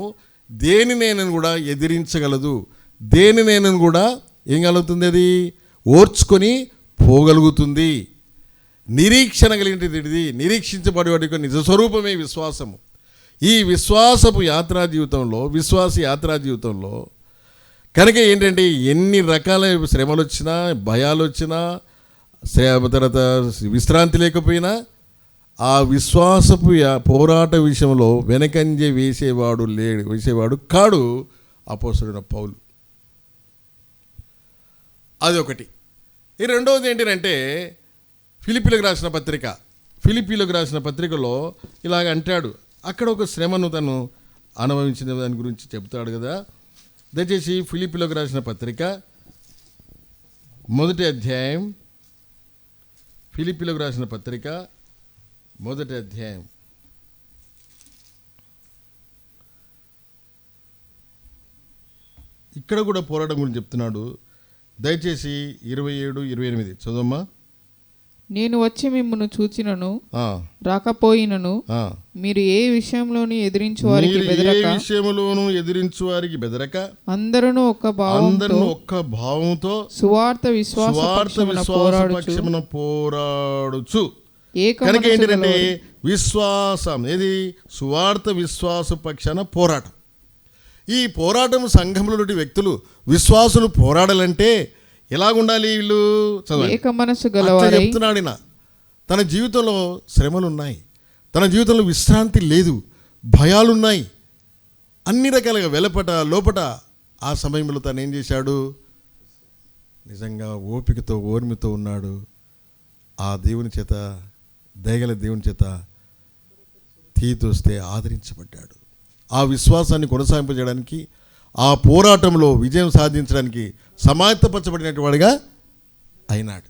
దేనినైనా కూడా ఎదిరించగలదు, దేనినైనా కూడా ఏం కలుగుతుంది? అది ఓర్చుకొని పోగలుగుతుంది. నిరీక్షణ కలిగినది, నిరీక్షించబడే వాటి యొక్క నిజస్వరూపమే విశ్వాసము. ఈ విశ్వాసపు యాత్రా జీవితంలో కనుక ఏంటంటే ఎన్ని రకాల శ్రమలు వచ్చినా, భయాలు వచ్చినా, తర్వాత విశ్రాంతి లేకపోయినా ఆ విశ్వాసపు పోరాట విషయంలో వెనకంజ వేసేవాడు కాడు అపోస్తలుడైన పౌలు. అది ఒకటి. ఈ రెండవది ఏంటంటే ఫిలిప్పీలకు రాసిన పత్రికలో ఇలాగ అంటాడు. అక్కడ ఒక శ్రమను తను అనుభవించిన దాని గురించి చెప్తాడు కదా. దయచేసి ఫిలిప్పీలకు రాసిన పత్రిక మొదటి అధ్యాయం, ఇక్కడ కూడా పోరాటం గురించి చెప్తున్నాడు. దయచేసి 27-28 చదవమ్మా. నేను వచ్చి మిమ్మును చూచినను రాకపోయినను మీరు ఏ విషయంలోనూ ఎదిరించు వారికి బెదరక అందరూ ఒక్క భావంతో సువార్త విశ్వాసపక్షమున పోరాడుచు. కనుక ఏంటంటే విశ్వాసం ఏది? సువార్త విశ్వాస పక్షాన పోరాటం. ఈ పోరాటం సంఘంలో వ్యక్తులు విశ్వాసులు పోరాడాలంటే ఎలాగుండాలి? వీళ్ళు చెప్తున్నాడు. తన జీవితంలో శ్రమలున్నాయి, తన జీవితంలో విశ్రాంతి లేదు, భయాలున్నాయి, అన్ని రకాలుగా వెలపట లోపట. ఆ సమయంలో తను ఏం చేశాడు? నిజంగా ఓపికతో ఓర్మితో ఉన్నాడు. ఆ దేవుని చేత, దయగల దేవుని చేత తీతొస్తే ఆదరించబడ్డాడు. ఆ విశ్వాసాన్ని కొనసాగింపజేయడానికి, ఆ పోరాటంలో విజయం సాధించడానికి సమాయత్తపరచబడినటువంటి వాడిగా అయినాడు.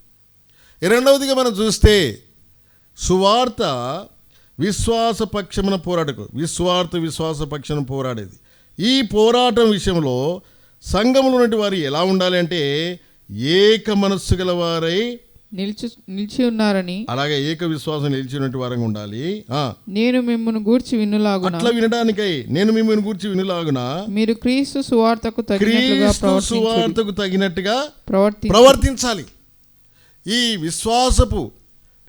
రెండవదిగా మనం చూస్తే సువార్త విశ్వాసపక్షమున పోరాడేది. ఈ పోరాటం విషయంలో సంఘంలో ఉన్నటువంటి వారు ఎలా ఉండాలి అంటే ఏక మనస్సు గలవారై నిలిచి ఉన్నారని, అలాగే ఏక విశ్వాసం నిలిచినటువంటి వారంగా ఉండాలి. నేను మిమ్మల్ని గూర్చి వినులాగున, అట్లా వినడానికై నేను మిమ్మల్ని గూర్చి వినులాగున మీరు క్రీస్తు సువార్తకు తగినట్టుగా ప్రవర్తించాలి. ఈ విశ్వాసపు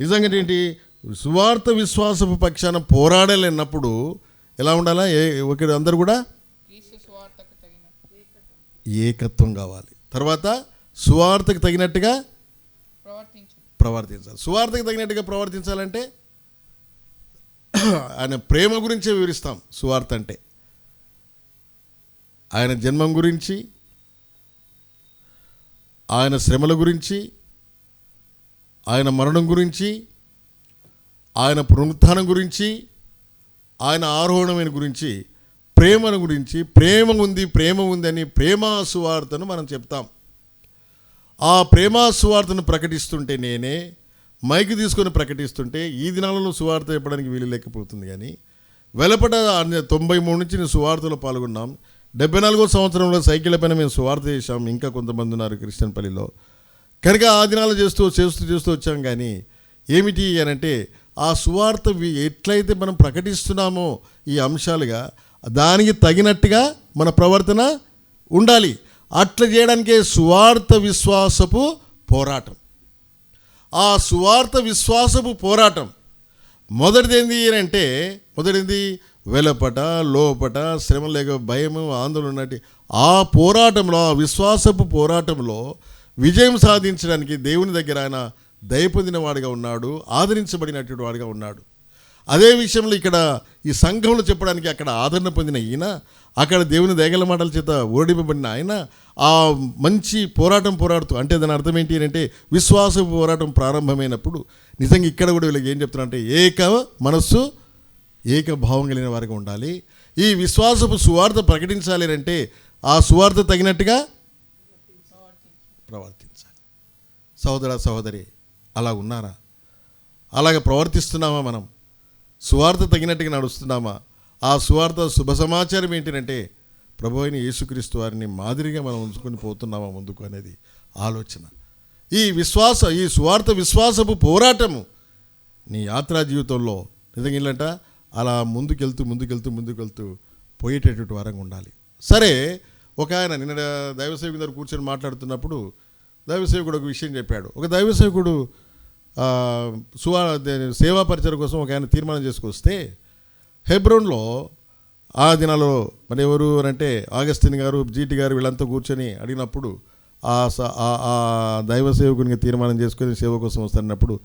నిజంగా ఏంటి? సువార్త విశ్వాసపు పక్షాన పోరాడాలన్నప్పుడు ఎలా ఉండాలా? ఒకరు అందరూ కూడా ఏకత్వం కావాలి. తర్వాత సువార్తకు తగినట్టుగా ప్రవర్తించాలి. సువార్తకు తగినట్టుగా ప్రవర్తించాలంటే ఆయన ప్రేమ గురించే వివరిస్తాం. సువార్త అంటే ఆయన జన్మం గురించి, ఆయన శ్రమల గురించి, ఆయన మరణం గురించి, ఆయన పునరుత్థానం గురించి, ఆయన ఆరోహణమైన గురించి, ప్రేమను గురించి, ప్రేమ ఉంది అని ప్రేమ సువార్తను మనం చెప్తాం. ఆ ప్రేమా సువార్తను ప్రకటిస్తుంటే, నేనే మైకి తీసుకొని ప్రకటిస్తుంటే, ఈ దినాలలో సువార్త చెప్పడానికి వీలు లేకపోతుంది. కానీ వెలపట 93 నుంచి నేను సువార్తలో పాల్గొన్నాం. 74వ సంవత్సరంలో సైకిళ్ళ పైన మేము సువార్త చేశాం. ఇంకా కొంతమంది ఉన్నారు క్రిస్టియన్పల్లిలో. కనుక ఆ దినాలు చేస్తూ వచ్చాం. కానీ ఏమిటి అని అంటే ఆ సువార్త ఎట్లయితే మనం ప్రకటిస్తున్నామో ఈ అంశాలుగా దానికి తగినట్టుగా మన ప్రవర్తన ఉండాలి. అట్లా చేయడానికే సువార్త విశ్వాసపు పోరాటం. ఆ సువార్త విశ్వాసపు పోరాటం మొదటిది ఏంటి వెలపట లోపట శ్రమ లేక భయము ఆందోళన ఉన్నట్టు ఆ పోరాటంలో, ఆ విశ్వాసపు పోరాటంలో విజయం సాధించడానికి దేవుని దగ్గర ఆయన దయ పొందిన వాడిగా ఉన్నాడు, ఆదరించబడినటువంటి వాడిగా ఉన్నాడు. అదే విషయంలో ఇక్కడ ఈ సంఘంలో చెప్పడానికి అక్కడ ఆదరణ పొందిన ఈయన, అక్కడ దేవుని దయగల మాటల చేత ఓడింపబడిన ఆయన ఆ మంచి పోరాడుతూ, అంటే దాని అర్థం ఏంటి అంటే విశ్వాస పోరాటం ప్రారంభమైనప్పుడు నిజంగా ఇక్కడ కూడా వీళ్ళకి ఏం చెప్తున్నారంటే ఏక మనస్సు ఏక భావం కలిగిన వారిగా ఉండాలి. ఈ విశ్వాసపు సువార్త ప్రకటించాలి అంటే ఆ సువార్త తగినట్టుగా ప్రవర్తించాలి. సహోదర సహోదరి, అలా ఉన్నారా? అలాగ ప్రవర్తిస్తున్నామా? మనం సువార్త తగినట్టుగా నడుస్తున్నామా? ఆ సువార్త శుభ సమాచారం ఏంటంటే ప్రభు అయిన యేసుక్రీస్తు వారిని మాదిరిగా మనం ఉంచుకొని పోతున్నామా ముందుకు అనేది ఆలోచన. ఈ సువార్త విశ్వాసపు పోరాటము నీ యాత్రా జీవితంలో నిజంగా ఏంటంట అలా ముందుకెళ్తూ పోయేటటువంటి వారంగా ఉండాలి. సరే, ఒక ఆయన నిన్న దైవసేవకుడి దగ్గర కూర్చొని మాట్లాడుతున్నప్పుడు దైవసేవకుడు ఒక విషయం చెప్పాడు. ఒక దైవసేవకుడు సేవా పరిచయం కోసం ఒక ఆయన తీర్మానం చేసుకొస్తే హెబ్రోన్లో ఆ దినాల్లో మరి ఎవరు అంటే ఆగస్టిన్ గారు, జీటి గారు వీళ్ళంతా కూర్చొని అడిగినప్పుడు ఆ దైవ సేవకునికి తీర్మానం చేసుకొని సేవ కోసం వస్తున్నప్పుడు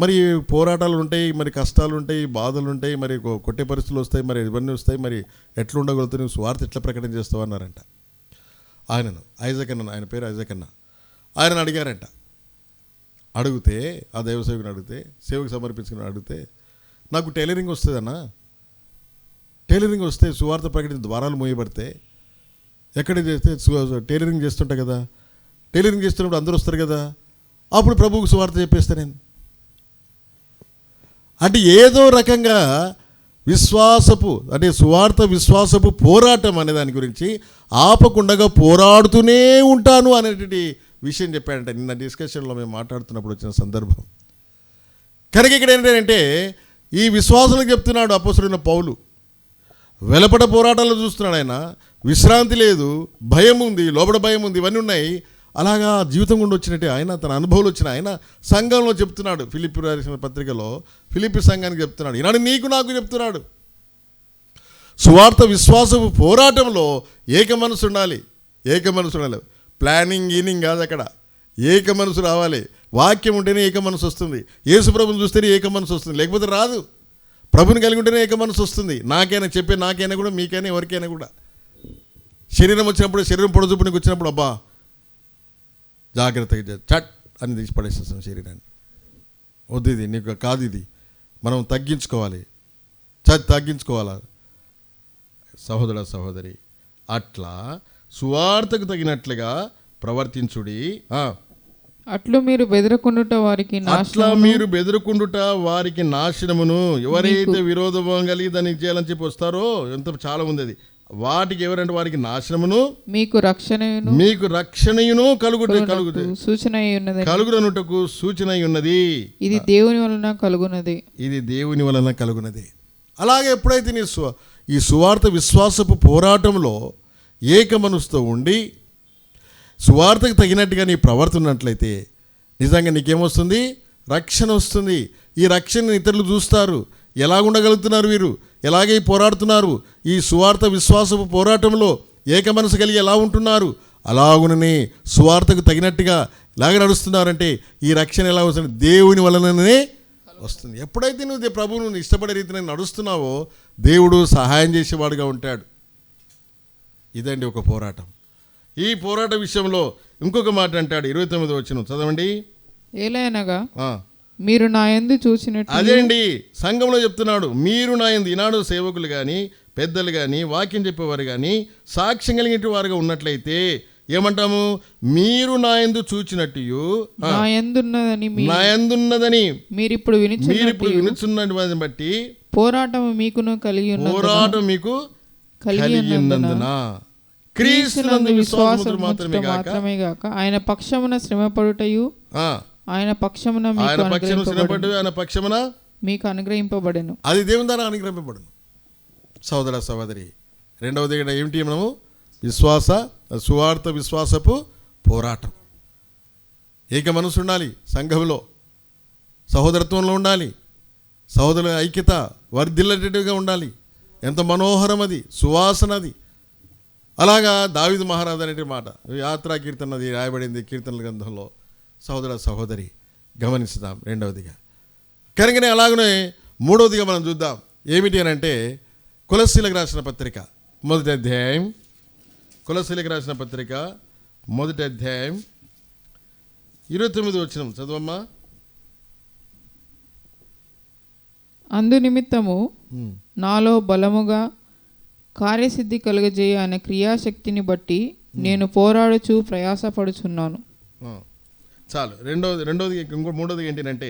మరి పోరాటాలు ఉంటాయి, మరి కష్టాలు ఉంటాయి, బాధలు ఉంటాయి, మరి కొట్టే పరిస్థితులు వస్తాయి, మరి ఇవన్నీ వస్తాయి, మరి ఎట్లా ఉండగలుగుతావు, స్వార్థ ఎట్లా ప్రకటన చేస్తావు అన్నారంట. ఆయనను ఐజక్ అన్న, ఆయన పేరు ఐజక్ అన్న, ఆయనను అడిగారంట. అడిగితే ఆ దైవ సేవకుని అడిగితే, సేవకు సమర్పించుకుని అడిగితే, నాకు టైలరింగ్ వస్తుందన్నా, టైలరింగ్ వస్తే సువార్త ప్రకటన ద్వారాలు మోయబడితే ఎక్కడ చేస్తే టైలరింగ్ చేస్తుంటా కదా, టైలరింగ్ చేస్తున్నప్పుడు అందరూ వస్తారు కదా, అప్పుడు ప్రభువుకు సువార్త చెప్పేస్తా నేను. అంటే ఏదో రకంగా విశ్వాసపు పోరాటం అనే దాని గురించి ఆపకుండగా పోరాడుతూనే ఉంటాను అనేటువంటి విషయం చెప్పాడంట. నిన్న డిస్కషన్లో మేము మాట్లాడుతున్నప్పుడు వచ్చిన సందర్భం. కనుక ఇక్కడ ఏంటంటే ఈ విశ్వాసాలకు చెప్తున్నాడు అపోస్తలుడైన పౌలు. వెలపట పోరాటాలు చూస్తున్నాడు ఆయన. విశ్రాంతి లేదు, భయం ఉంది, లోపల భయం ఉంది, ఇవన్నీ ఉన్నాయి. అలాగా జీవితం గుండా వచ్చినట్టే ఆయన తన అనుభవాలు వచ్చిన ఆయన సంఘంలో చెప్తున్నాడు. ఫిలిప్పీ రాసిన పత్రికలో ఫిలిప్పీ సంఘానికి చెప్తున్నాడు. ఈనాడు నీకు నాకు చెప్తున్నాడు, సువార్త విశ్వాసపు పోరాటంలో ఏక మనసు ఉండాలి. ప్లానింగ్ గీనింగ్ కాదు, అక్కడ ఏక మనసు రావాలి. వాక్యం ఉంటేనే ఏక మనసు వస్తుంది. యేసు ప్రభుని చూస్తేనే ఏక మనసు వస్తుంది, లేకపోతే రాదు. ప్రభుని కలిగి ఉంటేనే ఏక మనసు వస్తుంది. నాకైనా కూడా, మీకైనా, ఎవరికైనా కూడా. శరీరం వచ్చినప్పుడు, శరీరం పొడజూపునికి వచ్చినప్పుడు అబ్బా జాగ్రత్తగా చట్ అని తీసి పడేసేస్తాం శరీరాన్ని. వద్దు, ఇది నీకు కాదు, ఇది మనం తగ్గించుకోవాలి, తగ్గించుకోవాలా. సహోదర సహోదరి, అట్లా సువార్తకు తగినట్లుగా ప్రవర్తించుడి. అట్లు మీరు బెదరకుండుట వారికి నాశనమును. ఎవరైతే విరోధం కలిగి దానికి చేయాలని చెప్పి వస్తారో, ఎంత చాలా ఉంది అది. వాటికి ఎవరంటే వారికి నాశనమును, మీకు రక్షణయును కలుగుటకు సూచన ఉన్నది. ఇది దేవుని వలన కలుగునది. అలాగే ఎప్పుడైతే ఈ సువార్త విశ్వాసపు పోరాటంలో ఏక మనసుతో ఉండి సువార్తకు తగినట్టుగా నీ ప్రవర్తనట్లయితే నిజంగా నీకేమొస్తుంది? రక్షణ వస్తుంది. ఈ రక్షణని ఇతరులు చూస్తారు. ఎలా ఉండగలుగుతున్నారు వీరు, ఎలాగే పోరాడుతున్నారు, ఈ సువార్త విశ్వాసపు పోరాటంలో ఏక మనసు కలిగి ఎలా ఉంటున్నారు, అలాగుననే సువార్తకు తగినట్టుగా ఎలాగ నడుస్తున్నారంటే ఈ రక్షణ ఎలా వస్తుంది? దేవుని వలననే వస్తుంది. ఎప్పుడైతే నువ్వు ప్రభువును ఇష్టపడే రీతిని నడుస్తున్నావో దేవుడు సహాయం చేసేవాడుగా ఉంటాడు. ఇదండి ఒక పోరాటం. ఈ పోరాట విషయంలో ఇంకొక మాట అంటాడు, 29వ వచనం చదవండి. ఏలైనగా మీరు నా యందు చూసినట్టు. అదేండి సంఘంలో చెప్తున్నాడు, మీరు నా యందు. ఈనాడు సేవకులు కానీ, పెద్దలు కానీ, వాక్యం చెప్పేవారు కానీ, సాక్ష్యం కలిగిన వారుగా ఉన్నట్లయితే ఏమంటాము? మీరు నా యందు చూచినట్టు, నా యందున్నదని మీరు ఇప్పుడు వినుచున్నది బట్టి పోరాటం మీకు కలిగి ఉన్నందున క్రీస్తునందు విశ్వాసము మాత్రమే గాక ఆయన పక్షమున శ్రమపడుటయు ఆయన పక్షమున మీకు అనుగ్రహింపబడెను. అది దేవుని ద్వారా అనుగ్రహింపబడను. సహోదర సహోదరి, రెండవది ఏమిటి? మనము సువార్త విశ్వాసపు పోరాటం. ఏక మనసు ఉండాలి, సంఘంలో సహోదరత్వంలో ఉండాలి. సహోదరుల ఐక్యత వర్ధిల్లేటట్టుగా ఉండాలి. ఎంత మనోహరం అది, సువాసన అది. అలాగా దావీదు మహారాజు అనే మాట యాత్రా కీర్తన అది రాయబడింది కీర్తనల గ్రంథంలో. సహోదర సహోదరి గమనిస్తాం. రెండవదిగా కనుకనే అలాగనే మూడవదిగా మనం చూద్దాం. ఏమిటి అని అంటే కొలస్సీలకు రాసిన పత్రిక మొదటి అధ్యాయం, కొలస్సీలకు రాసిన పత్రిక మొదటి అధ్యాయం 29 వచనం చదవమ్మా. అందు నిమిత్తము నాలో బలముగా కార్యసిద్ధి కలుగజేయ అనే క్రియాశక్తిని బట్టి నేను పోరాడుచు ప్రయాసపడుచున్నాను. చాలు. రెండోది ఇంకో మూడోది ఏంటంటే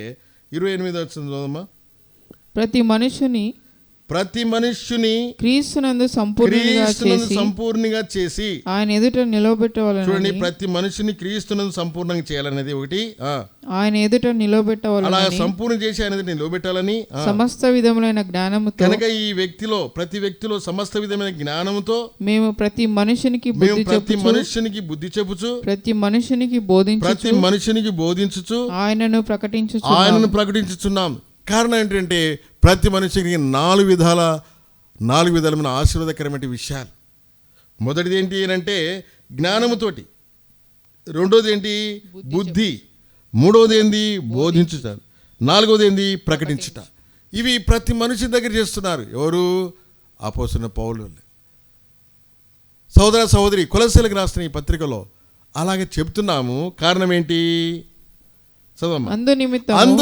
28 వచ్చింది చదవమ్మా. ప్రతి మనుష్యుని క్రీస్తునందు సంపూర్ణంగా చేసి ఆయన ఎదుట నిలవబెట్టవాలని. చూడండి, ప్రతి మనుషుని క్రీస్తునందు సంపూర్ణంగా చేయాలనేది ఒకటి. ఆయన ఎదుట నిలవబెట్టవాలని, అలా సంపూర్ణ చేసి ఆయన ఎదుట నిలవబెట్టాలని, సమస్త విధములైన జ్ఞానముతో. కనుక ఈ వ్యక్తిలో ప్రతి వ్యక్తిలో సమస్త విధమైన జ్ఞానముతో మేము ప్రతి మనుషునికి బుద్ధి చెప్పుచు ప్రతి మనుషునికి బోధించుచు ఆయనను ప్రకటించుచున్నాం. కారణం ఏంటంటే ప్రతి మనిషికి నాలుగు విధాలమైన ఆశీర్వాదకరమైన విషయాలు. మొదటిది ఏంటి అంటే జ్ఞానముతోటి, రెండోది ఏంటి బుద్ధి, మూడవది ఏంది బోధించుట, నాలుగవది ఏంది ప్రకటించుట. ఇవి ప్రతి మనిషి దగ్గర చేస్తున్నారు. ఎవరు? అపోస్తలుడైన పౌలు. సహోదర సహోదరి కొలస్సీలకు రాసిన ఈ పత్రికలో అలాగే చెప్తున్నాము. కారణం ఏంటి? అందు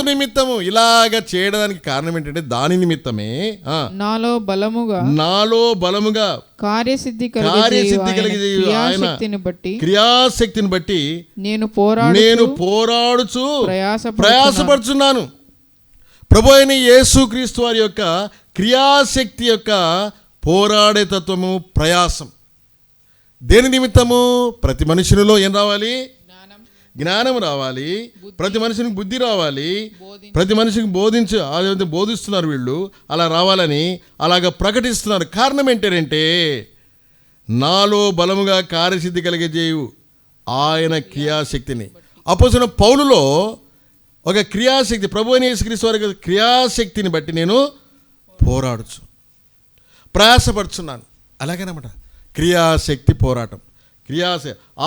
నిమిత్తము ఇలాగ చేయడానికి కారణం ఏంటంటే దాని నిమిత్తమే నాలో బలముగా కార్యసిద్ధి క్రియాశక్తిని బట్టి నేను పోరాడుచు ప్రయాసపడుచున్నాను. ప్రభు అయిన యేసుక్రీస్తు వారి యొక్క క్రియాశక్తి యొక్క పోరాడే తత్వము, ప్రయాసం. దేని నిమిత్తము? ప్రతి మనుషునిలో ఏం రావాలి? జ్ఞానం రావాలి. ప్రతి మనిషికి బుద్ధి రావాలి. ప్రతి మనిషికి బోధిస్తున్నారు వీళ్ళు. అలా రావాలని అలాగ ప్రకటిస్తున్నారు. కారణం ఏంటంటే నాలో బలముగా కార్యసిద్ధి కలిగజేయు ఆయన క్రియాశక్తిని. అపోస్తలుడైన పౌలులో ఒక క్రియాశక్తి, ప్రభువైన యేసుక్రీస్తు వారి క్రియాశక్తిని బట్టి నేను ప్రయాసపడుచున్నాను. అలాగేనమాట క్రియాశక్తి, పోరాటం,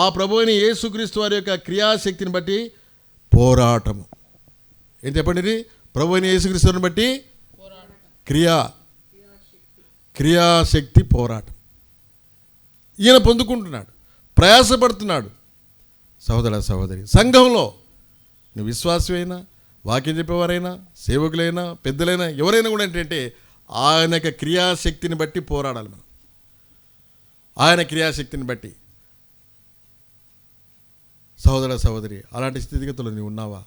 ఆ ప్రభువైన యేసుక్రీస్తు వారి యొక్క క్రియాశక్తిని బట్టి పోరాటము. ఏం చెప్పండి? ప్రభువైన యేసుక్రీస్తుని బట్టి క్రియాశక్తి, పోరాటం. ఈయన పొందుకుంటున్నాడు, ప్రయాసపడుతున్నాడు. సహోదర సహోదరి, సంఘంలో నువ్వు విశ్వాసమైనా, వాక్యం చెప్పేవారైనా, సేవకులైనా, పెద్దలైనా, ఎవరైనా కూడా ఏంటంటే ఆయన యొక్క క్రియాశక్తిని బట్టి పోరాడాలి మనం. ఆయన క్రియాశక్తిని బట్టి. సహోదర సహోదరి, అలాంటి స్థితిగతులు నీవు ఉన్నావా?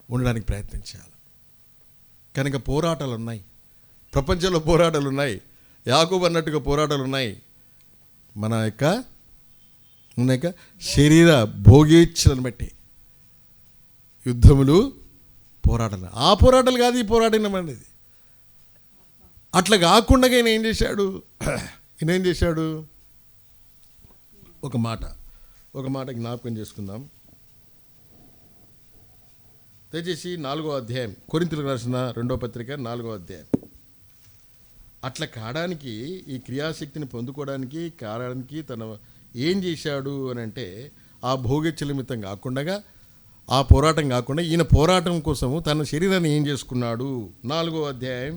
ఉండడానికి ప్రయత్నం చేయాలి. కనుక పోరాటాలు ఉన్నాయి, ప్రపంచంలో పోరాటాలు ఉన్నాయి. యాకోబు అన్నట్టుగా పోరాటాలు ఉన్నాయి. మన యొక్క శరీర భోగేచ్ఛలను బట్టి యుద్ధములు, పోరాటాలు. ఆ పోరాటాలు కాదు ఈ పోరాటం అనేది. అట్లా కాకుండా ఈయన ఏం చేశాడు? ఒక మాట జ్ఞాపకం చేసుకుందాం. దయచేసి 4వ అధ్యాయం, కొరింథీయులకు రాసిన 2వ పత్రిక 4వ అధ్యాయం. అట్లా కావడానికి, ఈ క్రియాశక్తిని పొందుకోవడానికి తన ఏం చేశాడు అని అంటే ఆ భోగేచ్ఛల నిమిత్తం కాకుండా, ఆ పోరాటం కాకుండా ఈయన పోరాటం కోసము తన శరీరాన్ని ఏం చేసుకున్నాడు? 4వ అధ్యాయం,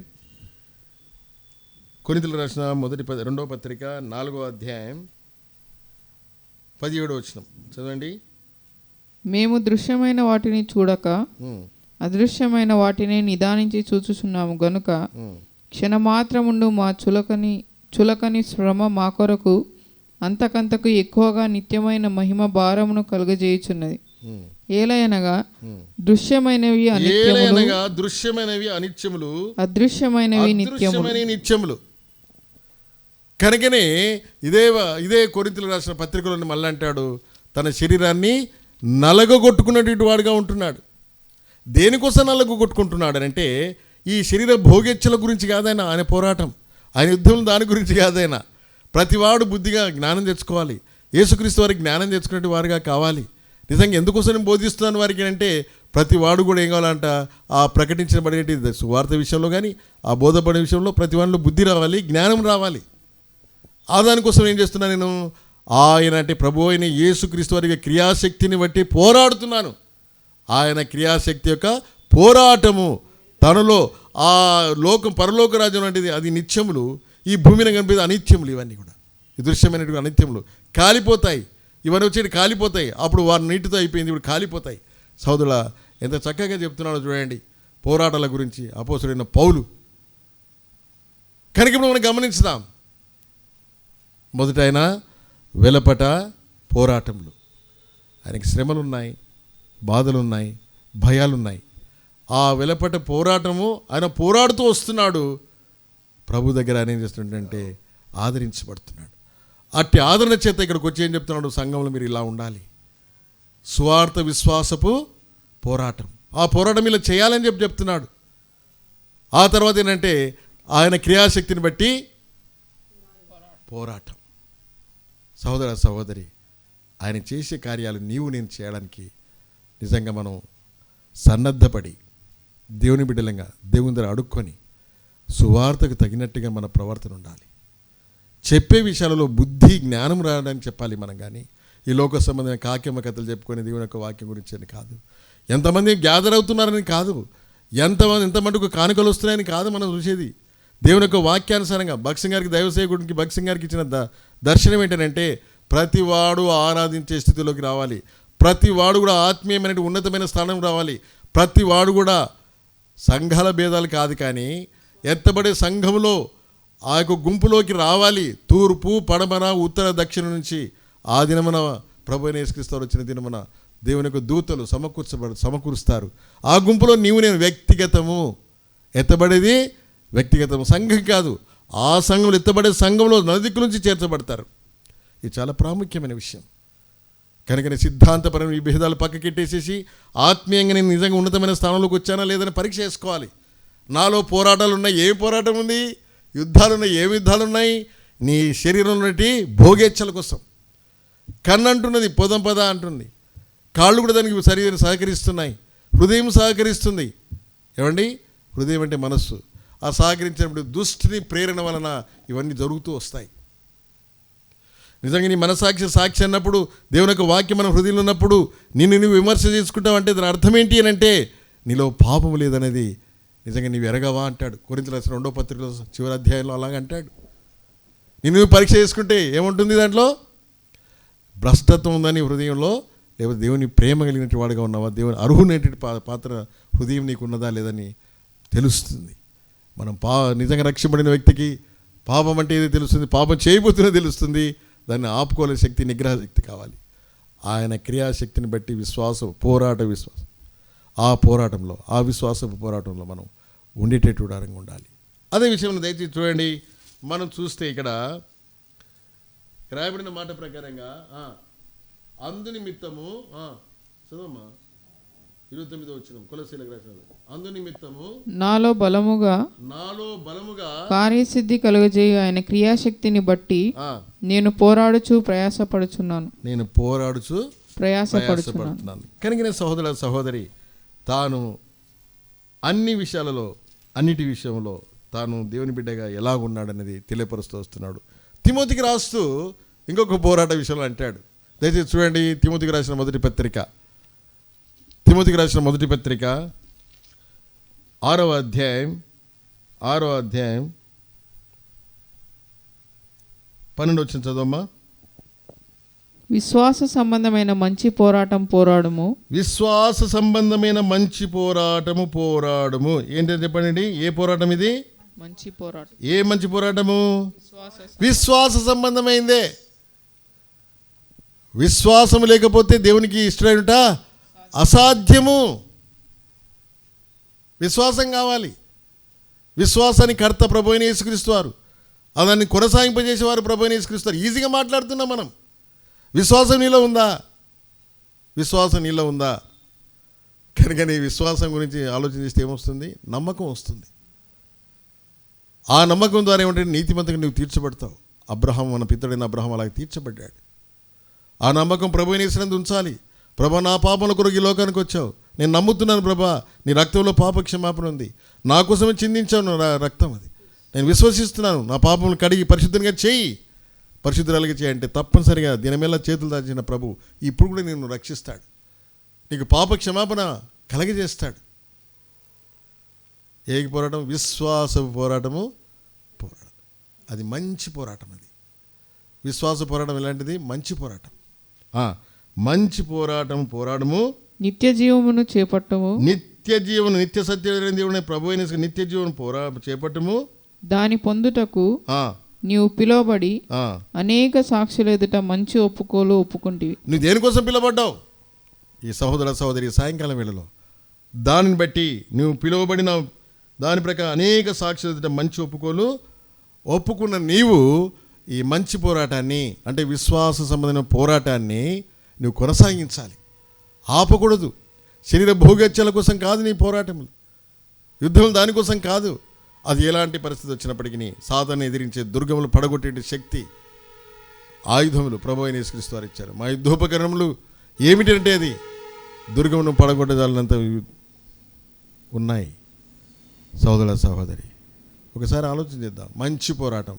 కొరింథీయులకు రాసిన 2వ పత్రిక 4వ అధ్యాయం 17వ వచనం చదవండి. మేము దృశ్యమైన వాటిని చూడక అదృశ్యమైన వాటిని నిదానించి చూచుచున్నాము గనుక క్షణమాత్రముండు మా చులకని శ్రమ మా కొరకు అంతకంతకు ఎక్కువగా నిత్యమైన మహిమ భారమును కలుగజేయుచున్నది. ఏలయనగా దృశ్యమైనవి అనిత్యములు, అదృశ్యమైనవి నిత్యములు. కనుకనే ఇదే కొరింథీయులకు రాసిన పత్రికలోని మళ్ళీ అంటాడు, తన శరీరాన్ని నలగొట్టుకున్నటువంటి వాడుగా ఉంటున్నాడు. దేనికోసం నలగొట్టుకుంటున్నాడు అంటే ఈ శరీర భోగేచ్ఛల గురించి కాదైనా ఆయన పోరాటం, ఆయన యుద్ధం దాని గురించి కాదైనా. ప్రతివాడు బుద్ధిగా జ్ఞానం తెచ్చుకోవాలి, యేసుక్రీస్తు వారికి జ్ఞానం తెచ్చుకునే వారుగా కావాలి. నిజంగా ఎందుకోసం నేను బోధిస్తున్నాను వారికి అంటే, ప్రతి వాడు కూడా ఏం కావాలంట, ఆ ప్రకటించబడేటి సువార్త విషయంలో కానీ, ఆ బోధపడే విషయంలో ప్రతి వాడిలో బుద్ధి రావాలి, జ్ఞానం రావాలి. ఆ దానికోసం ఏం చేస్తున్నాను నేను, ఆయన అంటే ప్రభు అయిన యేసుక్రీస్తు వారి క్రియాశక్తిని బట్టి పోరాడుతున్నాను. ఆయన క్రియాశక్తి యొక్క పోరాటము తనలో ఆ పరలోక రాజ్యం లాంటిది, అది నిత్యములు, ఈ భూమిని కనిపేది అనిత్యములు. ఇవన్నీ కూడా ఈ దృశ్యమైనటువంటి అనిత్యములు కాలిపోతాయి, ఇవన్నీ వచ్చేటి కాలిపోతాయి. అప్పుడు వారి నీటితో అయిపోయింది, ఇప్పుడు కాలిపోతాయి. సోదరుల ఎంత చక్కగా చెప్తున్నాడో చూడండి పోరాటాల గురించి అపోస్తలుడైన పౌలు. కనుక ఇప్పుడు మనం గమనించుదాం. మొదట ఆయన వెలపట పోరాటములు, ఆయనకి శ్రమలు ఉన్నాయి, బాధలు ఉన్నాయి, భయాలు ఉన్నాయి. ఆ వెలపట పోరాటము ఆయన పోరాడుతూ వస్తున్నాడు. ప్రభు దగ్గర ఆయన ఏం చేస్తున్నాడంటే ఆదరించబడుతున్నాడు. అట్టి ఆదరణ చేత ఇక్కడికి వచ్చి ఏం చెప్తున్నాడు, సంఘంలో మీరు ఇలా ఉండాలి. స్వార్థ విశ్వాసపు పోరాటం, ఆ పోరాటం ఇలా చేయాలని చెప్తున్నాడు. ఆ తర్వాత ఏంటంటే ఆయన క్రియాశక్తిని బట్టి పోరాటం. సహోదర సహోదరి, ఆయన చేసే కార్యాలు నీవు నేను చేయడానికి నిజంగా మనం సన్నద్ధపడి దేవుని బిడ్డలంగా దేవుని దగ్గర అడుక్కొని సువార్తకు తగినట్టుగా మన ప్రవర్తన ఉండాలి. చెప్పే విషయాలలో బుద్ధి జ్ఞానం రావడానికి చెప్పాలి మనం, కానీ ఈ లోక సంబంధమైన కాక్యమ్మ కథలు చెప్పుకొని దేవుని యొక్క వాక్యం గురించి అని కాదు, ఎంతమంది గ్యాదర్ అవుతున్నారని కాదు, ఎంత మటుకు కానుకలు వస్తున్నాయని కాదు మనం చూసేది. దేవుని యొక్క వాక్యానుసారంగా భక్సింగ్ గారికి, దైవసేవకుడికి భక్సింగ్ గారికి ఇచ్చిన దర్శనం ఏంటంటే ప్రతివాడు ఆరాధించే స్థితిలోకి రావాలి, ప్రతివాడు కూడా ఆత్మీయమైన ఉన్నతమైన స్థానం రావాలి, ప్రతివాడు కూడా సంఘాల భేదాలు కాదు కానీ ఎత్తబడే సంఘంలో ఆ యొక్క గుంపులోకి రావాలి. తూర్పు పడమర ఉత్తర దక్షిణ నుంచి ఆ దినమున ప్రభువైన యేసుక్రీస్తు వచ్చిన దినమున దేవుని యొక్క దూతలు సమకూరుస్తారు. ఆ గుంపులో నీవు నేను వ్యక్తిగతము, ఎత్తబడేది వ్యక్తిగతము, సంఘం కాదు. ఆ సంఘంలో ఎత్తబడే సంఘంలో నలుదిక్కుల నుంచి చేర్చబడతారు. ఇది చాలా ప్రాముఖ్యమైన విషయం. కనుక సిద్ధాంతపరమైన ఈ భేదాలు పక్కకెట్టేసేసి ఆత్మీయంగా నేను నిజంగా ఉన్నతమైన స్థానంలోకి వచ్చానా లేదని పరీక్ష చేసుకోవాలి. నాలో పోరాటాలు ఉన్నాయి, ఏ పోరాటం ఉంది? యుద్ధాలు ఉన్నాయి, ఏమి యుద్ధాలు ఉన్నాయి? నీ శరీరంలో ఉన్నటి భోగేచ్ఛల కోసం. కన్ను అంటున్నది పొదం పద అంటుంది, కాళ్ళు కూడా దానికి శరీరం సహకరిస్తున్నాయి, హృదయం సహకరిస్తుంది. ఏమండి, హృదయం అంటే మనస్సు. ఆ సహకరించినప్పుడు దుష్టుని ప్రేరణ వలన ఇవన్నీ జరుగుతూ వస్తాయి. నిజంగా నీ మనసాక్షి సాక్షి అన్నప్పుడు, దేవుని యొక్క వాక్యం మన హృదయంలో ఉన్నప్పుడు నిన్ను నువ్వు విమర్శ చేసుకుంటావు అంటే దాని అర్థం ఏంటి అని అంటే నీలో పాపము లేదనేది నిజంగా నీవు ఎరగవా అంటాడు. కొరింథీయులకు రాసిన 2వ పత్రికలో చివరి అధ్యాయంలో అలాగ అంటాడు. నిన్ను పరీక్ష చేసుకుంటే ఏముంటుంది దాంట్లో? భ్రష్టత్వం ఉందని హృదయంలో, లేకపోతే దేవుని ప్రేమ కలిగినటువంటి వాడుగా ఉన్నావా, దేవుని అర్హునేటువంటి పాత్ర హృదయం నీకు ఉన్నదా లేదని తెలుస్తుంది. మనం నిజంగా రక్షింపబడిన వ్యక్తికి పాపం అంటే ఏదో తెలుస్తుంది, పాపం చేయబోతున్నా తెలుస్తుంది. దాన్ని ఆపుకోలే శక్తి, నిగ్రహ శక్తి కావాలి. ఆయన క్రియాశక్తిని బట్టి విశ్వాసం ఆ పోరాటంలో, ఆ విశ్వాసపు పోరాటంలో మనం ఉండేటటువంటి వారంగా ఉండాలి. అదే విషయం దయచేసి చూడండి. మనం చూస్తే ఇక్కడ రాయబడిన మాట ప్రకారంగా అందునిమిత్తము చదవమ్మా 29వ వచనం కొలస్సీయులకు రాసినది. అందునిమిత్తము నాలో బలముగా కార్యసిద్ధి కలుగజేయు ఆయన క్రియాశక్తిని బట్టి నేను పోరాడుచు ప్రయాసపడుచున్నాను. కనుక నేను సహోదరి తాను అన్నిటి విషయంలో తాను దేవుని బిడ్డగా ఎలాగున్నాడనేది తెలియపరుస్తూ వస్తున్నాడు. తిమోతికి రాస్తూ ఇంకొక పోరాట విషయంలో అంటాడు. దయచేసి చూడండి, తిమోతికి రాసిన మొదటి పత్రిక 6వ అధ్యాయం 12 వచ్చిన చదవమ్మా. విశ్వాస సంబంధమైన మంచి పోరాటం పోరాడము. విశ్వాస సంబంధమైన మంచి పోరాటము ఏంటంటే చెప్పండి, ఏ పోరాటం ఇది? మంచి పోరాటం. ఏ మంచి పోరాటము? విశ్వాస సంబంధమైందే. విశ్వాసము లేకపోతే దేవునికి ఇష్టమైనట అసాధ్యము. విశ్వాసం కావాలి. విశ్వాసాన్ని కర్త ప్రభువైన యేసుక్రీస్తు వారు, దాన్ని కొనసాగింపజేసేవారు ప్రభువైన యేసుక్రీస్తు వారు. ఈజీగా మాట్లాడుతున్నాం మనం. విశ్వాసం నీలో ఉందా? కనుక నీ విశ్వాసం గురించి ఆలోచన చేస్తే ఏమొస్తుంది? నమ్మకం వస్తుంది. ఆ నమ్మకం ద్వారా ఏమంటే నీతిమంతంగా నువ్వు తీర్చబడతావు. మన పితరుడైన అబ్రహాం అలాగే తీర్చబడ్డాడు. ఆ నమ్మకం ప్రభువుని యేసునందు ఉంచాలి. ప్రభా, నా పాపల కొరకు ఈ లోకానికి వచ్చావు, నేను నమ్ముతున్నాను ప్రభా, నీ రక్తంలో పాప క్షమాపణ ఉంది, నా కోసమే చిందించావు నా రక్తం, అది నేను విశ్వసిస్తున్నాను, నా పాపములు కడిగి పరిశుద్ధంగా చేయి, పరిశుద్ధురాలుగా చేయంటే తప్పనిసరిగా దినమేలా చేతులు దాచిన ప్రభు ఇప్పుడు కూడా నిన్ను రక్షిస్తాడు, నీకు పాప క్షమాపణ కలగజేస్తాడు. ఏ పోరాటం? విశ్వాస పోరాటం. అది మంచి పోరాటం. అది విశ్వాస పోరాటం ఎలాంటిది? మంచి పోరాటం. మంచి పోరాటము నిత్య జీవమును చేపట్టము. నిత్య జీవను, నిత్య సత్యమైన దేవుని ప్రభు అయిన నిత్య జీవను చేపట్టము. దాని పొందుటకు నీవు పిలువబడి అనేక సాక్షుల ఎదుట మంచి ఒప్పుకోలు ఒప్పుకుంటివి. నువ్వు దేనికోసం పిలువబడ్డావు? ఈ సహోదర సహోదరి సాయంకాలం వేళలో దానిని బట్టి నువ్వు పిలువబడిన దాని ప్రకారం అనేక సాక్షుల ఎదుట మంచి ఒప్పుకోలు ఒప్పుకున్న నీవు ఈ మంచి పోరాటాన్ని, అంటే విశ్వాస సంబంధమైన పోరాటాన్ని నువ్వు కొనసాగించాలి, ఆపకూడదు. శరీర భోగత్యాల కోసం కాదు నీ పోరాటములు, యుద్ధం దానికోసం కాదు. అది ఎలాంటి పరిస్థితి వచ్చినప్పటికీ సాతాను ఎదిరించే దుర్గములు పడగొట్టే శక్తి ఆయుధములు ప్రభు అయిన యేసుక్రీస్తు వారు ఇచ్చారు. మా యుద్ధోపకరణములు ఏమిటంటే అది దుర్గమును పడగొట్టజాలనంత ఉన్నాయి. సోదర సహోదరి, ఒకసారి ఆలోచన చేద్దాం. మంచి పోరాటం,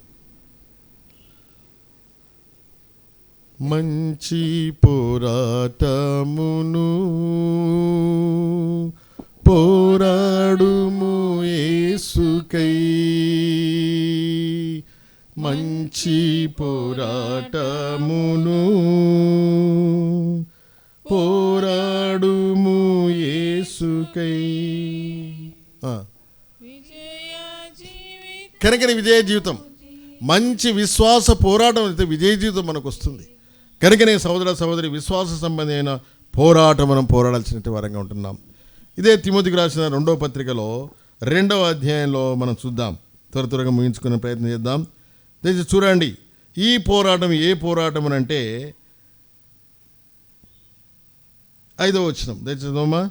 మంచి పోరాటమును పోరాడుము యేసుకై, మంచి పోరాటమును పోరాడుము యేసుకై. కనుకనే విజయ జీవితం, మంచి విశ్వాస పోరాటం అయితే విజయ జీవితం మనకు వస్తుంది. కనుకనే సహోదర సహోదరి, విశ్వాస సంబంధమైన పోరాటం మనం పోరాడాల్సిన వారంగా ఉంటున్నాం. ఇదే తిమోతికి రాసిన 2వ పత్రికలో 2వ అధ్యాయంలో మనం చూద్దాం. త్వరగా ముగించుకునే ప్రయత్నం చేద్దాం. దయచేసి చూడండి, ఈ పోరాటం ఏ పోరాటం అని అంటే 5వ వచనం దయచేద్దామా.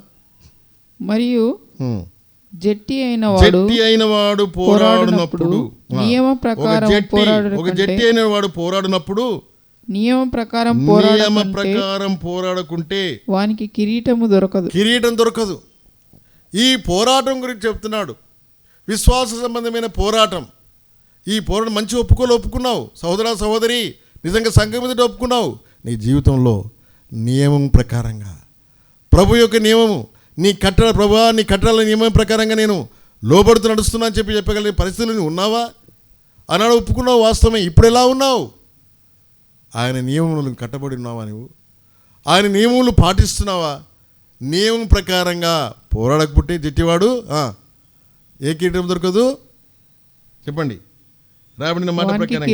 మరియు జట్టి అయిన వాడు పోరాడినప్పుడు, ఒక జట్టి అయిన వాడు పోరాడినప్పుడు నియమ ప్రకారం పోరాడకుంటే వానికి కిరీటం దొరకదు. ఈ పోరాటం గురించి చెప్తున్నాడు. విశ్వాస సంబంధమైన పోరాటం. ఈ పోరాటం మంచి ఒప్పుకున్నావు సహోదర సహోదరి, నిజంగా సంఘం మీద ఒప్పుకున్నావు. నీ జీవితంలో నియమం ప్రకారంగా, ప్రభు యొక్క నియమము, నీ కట్టడాల నియమం ప్రకారంగా నేను లోబడుతూ నడుస్తున్నా అని చెప్పగలిగే పరిస్థితులు ఉన్నావా? అన్నాడు ఒప్పుకున్నావు, వాస్తవమే. ఇప్పుడు ఎలా ఉన్నావు? ఆయన నియమములను కట్టబడి ఉన్నావా? నువ్వు ఆయన నియమములు పాటిస్తున్నావా? నియమం ప్రకారంగా పోరాడకపోతే జట్టివాడు ఏ కిరీటం దొరకదు? చెప్పండి, రాబడిన మాట ప్రకారం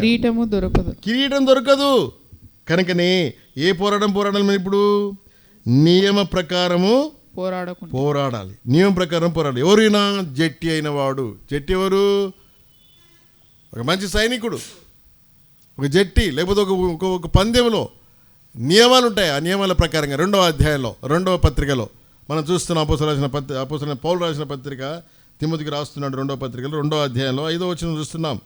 కిరీటం దొరకదు. కనుకనే ఏ పోరాడాలి? ఇప్పుడు నియమ ప్రకారము పోరాడాలి. నియమం ప్రకారం పోరాడాలి. ఎవరైనా జట్టి అయిన వాడు. జట్టి ఎవరు? ఒక మంచి సైనికుడు, ఒక జట్టి, లేకపోతే ఒక పందెంలో నియమాలు ఉంటాయి. ఆ నియమాల ప్రకారంగా 2వ అధ్యాయంలో 2వ పత్రికలో మనం చూస్తున్నాం. అపోస్తలుడైన పౌలు రాసిన పత్రిక తిమోతికి రాస్తున్నాడు 2వ పత్రికలో 2వ అధ్యాయంలో 5వ వచనం చూస్తున్నాం.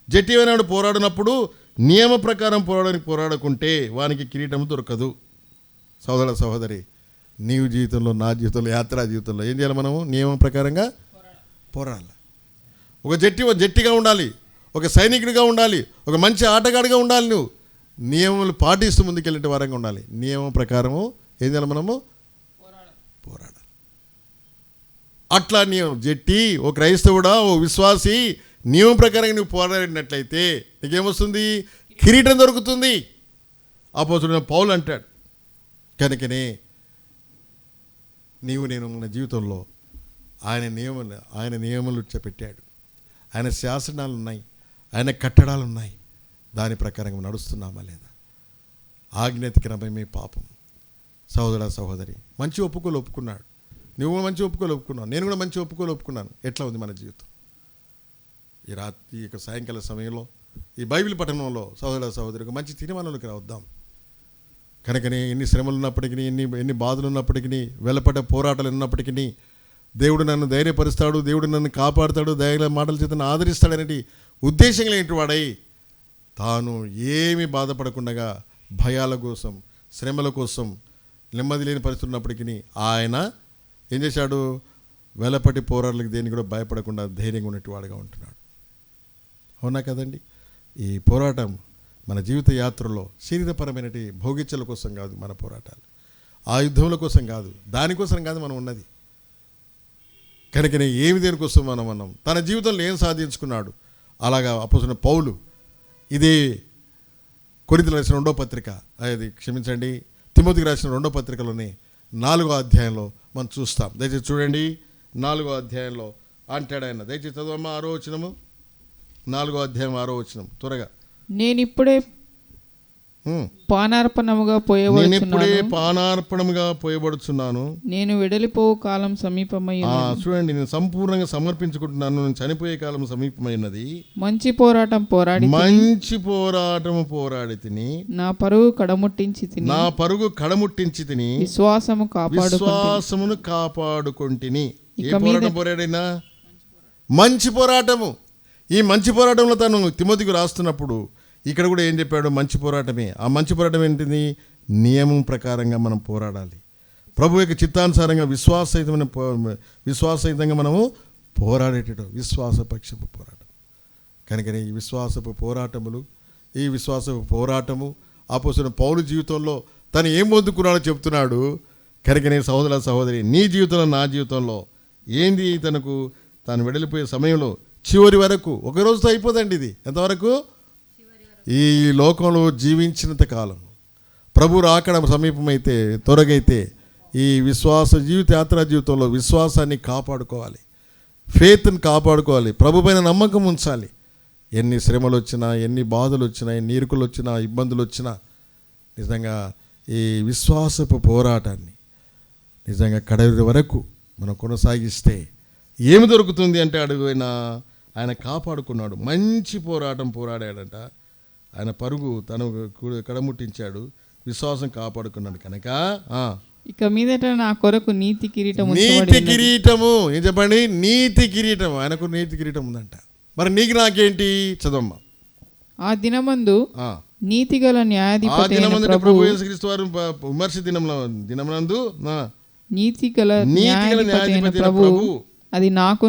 జట్టి అయినాడు పోరాడినప్పుడు నియమ ప్రకారం పోరాడకుంటే వానికి కిరీటం దొరకదు. సోదర సహోదరి, నీవు జీవితంలో, నా జీవితంలో, యాత్రా జీవితంలో ఏం చేయాలి? మనము నియమం ప్రకారంగా పోరాడాలి. ఒక జట్టిగా ఉండాలి, ఒక సైనికుడిగా ఉండాలి, ఒక మంచి ఆటగాడిగా ఉండాలి. నువ్వు నియమాలు పాటిస్తూ ముందుకెళ్ళే వారంగా ఉండాలి. నియమం ప్రకారము ఏం చేయాలి? మనము పోరాడాలి. అట్లా నియమం జట్టి, ఓ క్రైస్తవుడా, ఓ విశ్వాసి, నియమం ప్రకారంగా నువ్వు పోరాడినట్లయితే నీకేమొస్తుంది? కిరీటం దొరుకుతుంది. అపోస్తలుడైన పౌలు అంటాడు. కనుకనే నేను మన జీవితంలో ఆయన నియమాలు పెట్టాడు. ఆయన శాసనాలు ఉన్నాయి, ఆయన కట్టడాలు ఉన్నాయి. దాని ప్రకారంగా నడుస్తున్నామా లేదా? ఆజ్ఞాతిక్రమమే పాపం. సహోదర సహోదరి, మంచి ఒప్పుకున్నాడు. నువ్వు మంచి ఒప్పుకున్నావు, నేను కూడా మంచి ఒప్పుకున్నాను. ఎట్లా ఉంది మన జీవితం? ఈ యొక్క సాయంకాల సమయంలో ఈ బైబిల్ పఠనంలో సహోదర సహోదరి ఒక మంచి తీర్మానంలోకి రావద్దాం. కనుకనే ఎన్ని శ్రమలు ఉన్నప్పటికీ, ఎన్ని బాధలు ఉన్నప్పటికీ, వెలపడ్డ పోరాటాలు ఉన్నప్పటికీ దేవుడు నన్ను ధైర్యపరుస్తాడు, దేవుడు నన్ను కాపాడుతాడు, ధైర్య మాటల చేత ఆదరిస్తాడనే ఉద్దేశం లేని వాడై తాను ఏమీ బాధపడకుండా భయాల కోసం, శ్రమల కోసం నెమ్మది లేని పరిస్థితి ఉన్నప్పటికీ ఆయన ఏం చేశాడు? వెలపటి పోరాటాలకు దేనికి కూడా భయపడకుండా ధైర్యంగా ఉన్నట్టువాడుగా ఉంటున్నాడు. అవునా కదండి? ఈ పోరాటం మన జీవిత యాత్రలో శరీరపరమైన భోగిచ్చల కోసం కాదు మన పోరాటాలు, ఆయుధముల కోసం కాదు, దానికోసం కాదు మనం ఉన్నది. కనుకనే ఏమి దేనికోసం మనం తన జీవితంలో ఏం సాధించుకున్నాడు? అలాగా అపోస్తలుడైన పౌలు ఇదే కొరింథీయులకు రాసిన 2వ పత్రిక, అది క్షమించండి, తిమోతికి రాసిన 2వ పత్రికలోని 4వ అధ్యాయంలో మనం చూస్తాం. దయచేసి చూడండి, 4వ అధ్యాయంలో అంటాడు ఆయన. దయచేసి చదవమ్మా 6వ వచనము, 4వ అధ్యాయం 6వ వచనం త్వరగా. నేనిప్పుడే పానార్పణముగా పోయబడుచున్నాను, నేను వెడలిపోవు కాలం సమీపమై ఉన్నది. చూడండి, నేను సంపూర్ణంగా సమర్పించుకుంటున్నాను, నేను చనిపోయే కాలం సమీపమైనది. మంచి పోరాటం పోరాడి తిని, నా పరుగు కడముట్టించి తిని, విశ్వాసమును కాపాడుకొంటిని. ఏ పోరాటం పోరాడినా? మంచి పోరాటము. ఈ మంచి పోరాటంలో తను తిమోతికి రాస్తున్నప్పుడు ఇక్కడ కూడా ఏం చెప్పాడు? మంచి పోరాటమే. ఆ మంచి పోరాటం ఏంటిది? నియమం ప్రకారంగా మనం పోరాడాలి. ప్రభు యొక్క చిత్తానుసారంగా విశ్వాసయుతంగా మనము పోరాడేటట్టు విశ్వాసపక్షపు పోరాటం. కనుకనే ఈ విశ్వాసపు పోరాటము అపోస్తలుడైన పౌలు జీవితంలో తను ఏం పొందుకున్నాడో చెప్తున్నాడు. కనుకనే సహోదరి, నీ జీవితంలో నా జీవితంలో ఏంది? తను వెడలిపోయే సమయంలో చివరి వరకు, ఒక రోజుతో అయిపోదండి ఇది. ఎంతవరకు? ఈ లోకంలో జీవించినంత కాలం, ప్రభు రాకడ సమీపమైతే, త్వరగైతే ఈ యాత్రా జీవితంలో విశ్వాసాన్ని కాపాడుకోవాలి, ఫెయిత్ని కాపాడుకోవాలి, ప్రభు పైన నమ్మకం ఉంచాలి. ఎన్ని శ్రమలు వచ్చినా, ఎన్ని బాధలు వచ్చినా, ఎన్ని ఇరుకులు వచ్చినా, ఇబ్బందులు వచ్చినా, నిజంగా ఈ విశ్వాసపు పోరాటాన్ని నిజంగా కడలి వరకు మనం కొనసాగిస్తే ఏమి దొరుకుతుంది అంటే, ఆయన కాపాడుకున్నాడు. మంచి పోరాటం పోరాడాడంట. ఆయన పరుగు తను కడముట్టించాడు, విశ్వాసం కాపాడుకున్నాడు. కనుక ఇక మీదట నా కొరకు నీతి కిరీటము. ఏం చెప్పండి? నీతి కిరీటం. ఆయనకు నీతి కిరీటం ఉందంట. మరి నీకు నాకేంటి? చదవమ్మా. ఆ దినమందు నీతిగల న్యాయాధిపతి ప్రభు యేసుక్రీస్తు వారు విమర్శ దినమునందు నీతిగల న్యాయాధిపతి ప్రభు అది నాకు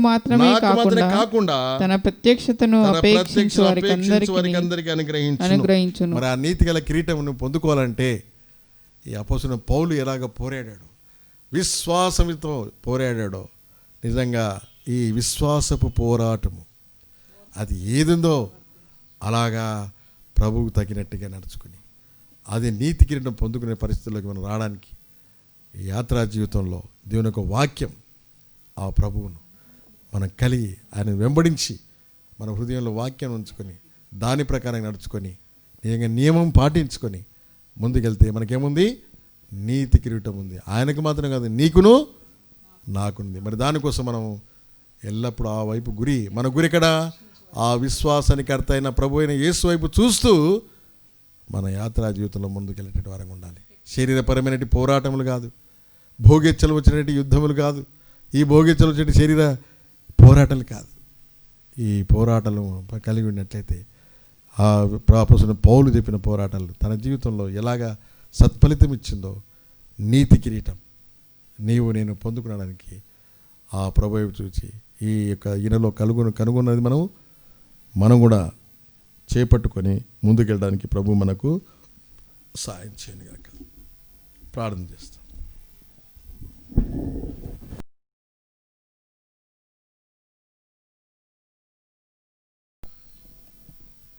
మాత్రమే కాకుండా తన ప్రత్యక్షతను అపేక్షించు వారికి అనుగ్రహించును. మరి ఆ నీతి గల కిరీటం పొందుకోవాలంటే ఈ అపోస్తలుడైన పౌలు ఎలాగ పోరాడాడు, విశ్వాసంతో పోరాడాడో, నిజంగా ఈ విశ్వాసపు పోరాటము అది ఏదుందో అలాగా ప్రభువుకు తగినట్టుగా నడుచుకుని అది నీతి కిరీటం పొందుకునే పరిస్థితుల్లోకి మనం రావడానికి ఈ యాత్రా జీవితంలో దేవుని యొక్క వాక్యం, ఆ ప్రభువును మనం కలిగి ఆయన వెంబడించి మన హృదయంలో వాక్యం ఉంచుకొని దాని ప్రకారం నడుచుకొని నియమం పాటించుకొని ముందుకెళ్తే మనకేముంది? నీతి కిరీటం ఉంది. ఆయనకు మాత్రం కాదు, నీకును నాకుంది. మరి దానికోసం మనం ఎల్లప్పుడూ ఆ వైపు మన గురి ఎక్కడ? ఆ విశ్వాసానికి అర్థ అయిన ప్రభు అయిన యేసు వైపు చూస్తూ మన యాత్రా జీవితంలో ముందుకెళ్ళేటట్టు వారంగా ఉండాలి. శరీరపరమైన పోరాటములు కాదు, భోగెచ్చలు వచ్చినట్టు యుద్ధములు కాదు, ఈ భోగెచ్చలు వచ్చే శరీర పోరాటాలు కాదు. ఈ పోరాటాలు కలిగి ఉన్నట్లయితే ఆ అపోస్తలుడైన పౌలు చెప్పిన పోరాటాలు తన జీవితంలో ఎలాగా సత్ఫలితం ఇచ్చిందో, నీతి కిరీటం నీవు నేను పొందుకోవడానికి ఆ ప్రభు వైపు చూచి ఈ యొక్క ఈయనలో కనుగొన్నది మనం కూడా చేపట్టుకొని ముందుకెళ్ళడానికి ప్రభు మనకు సాయం చేయను గాక. ప్రార్థన చేస్తాం.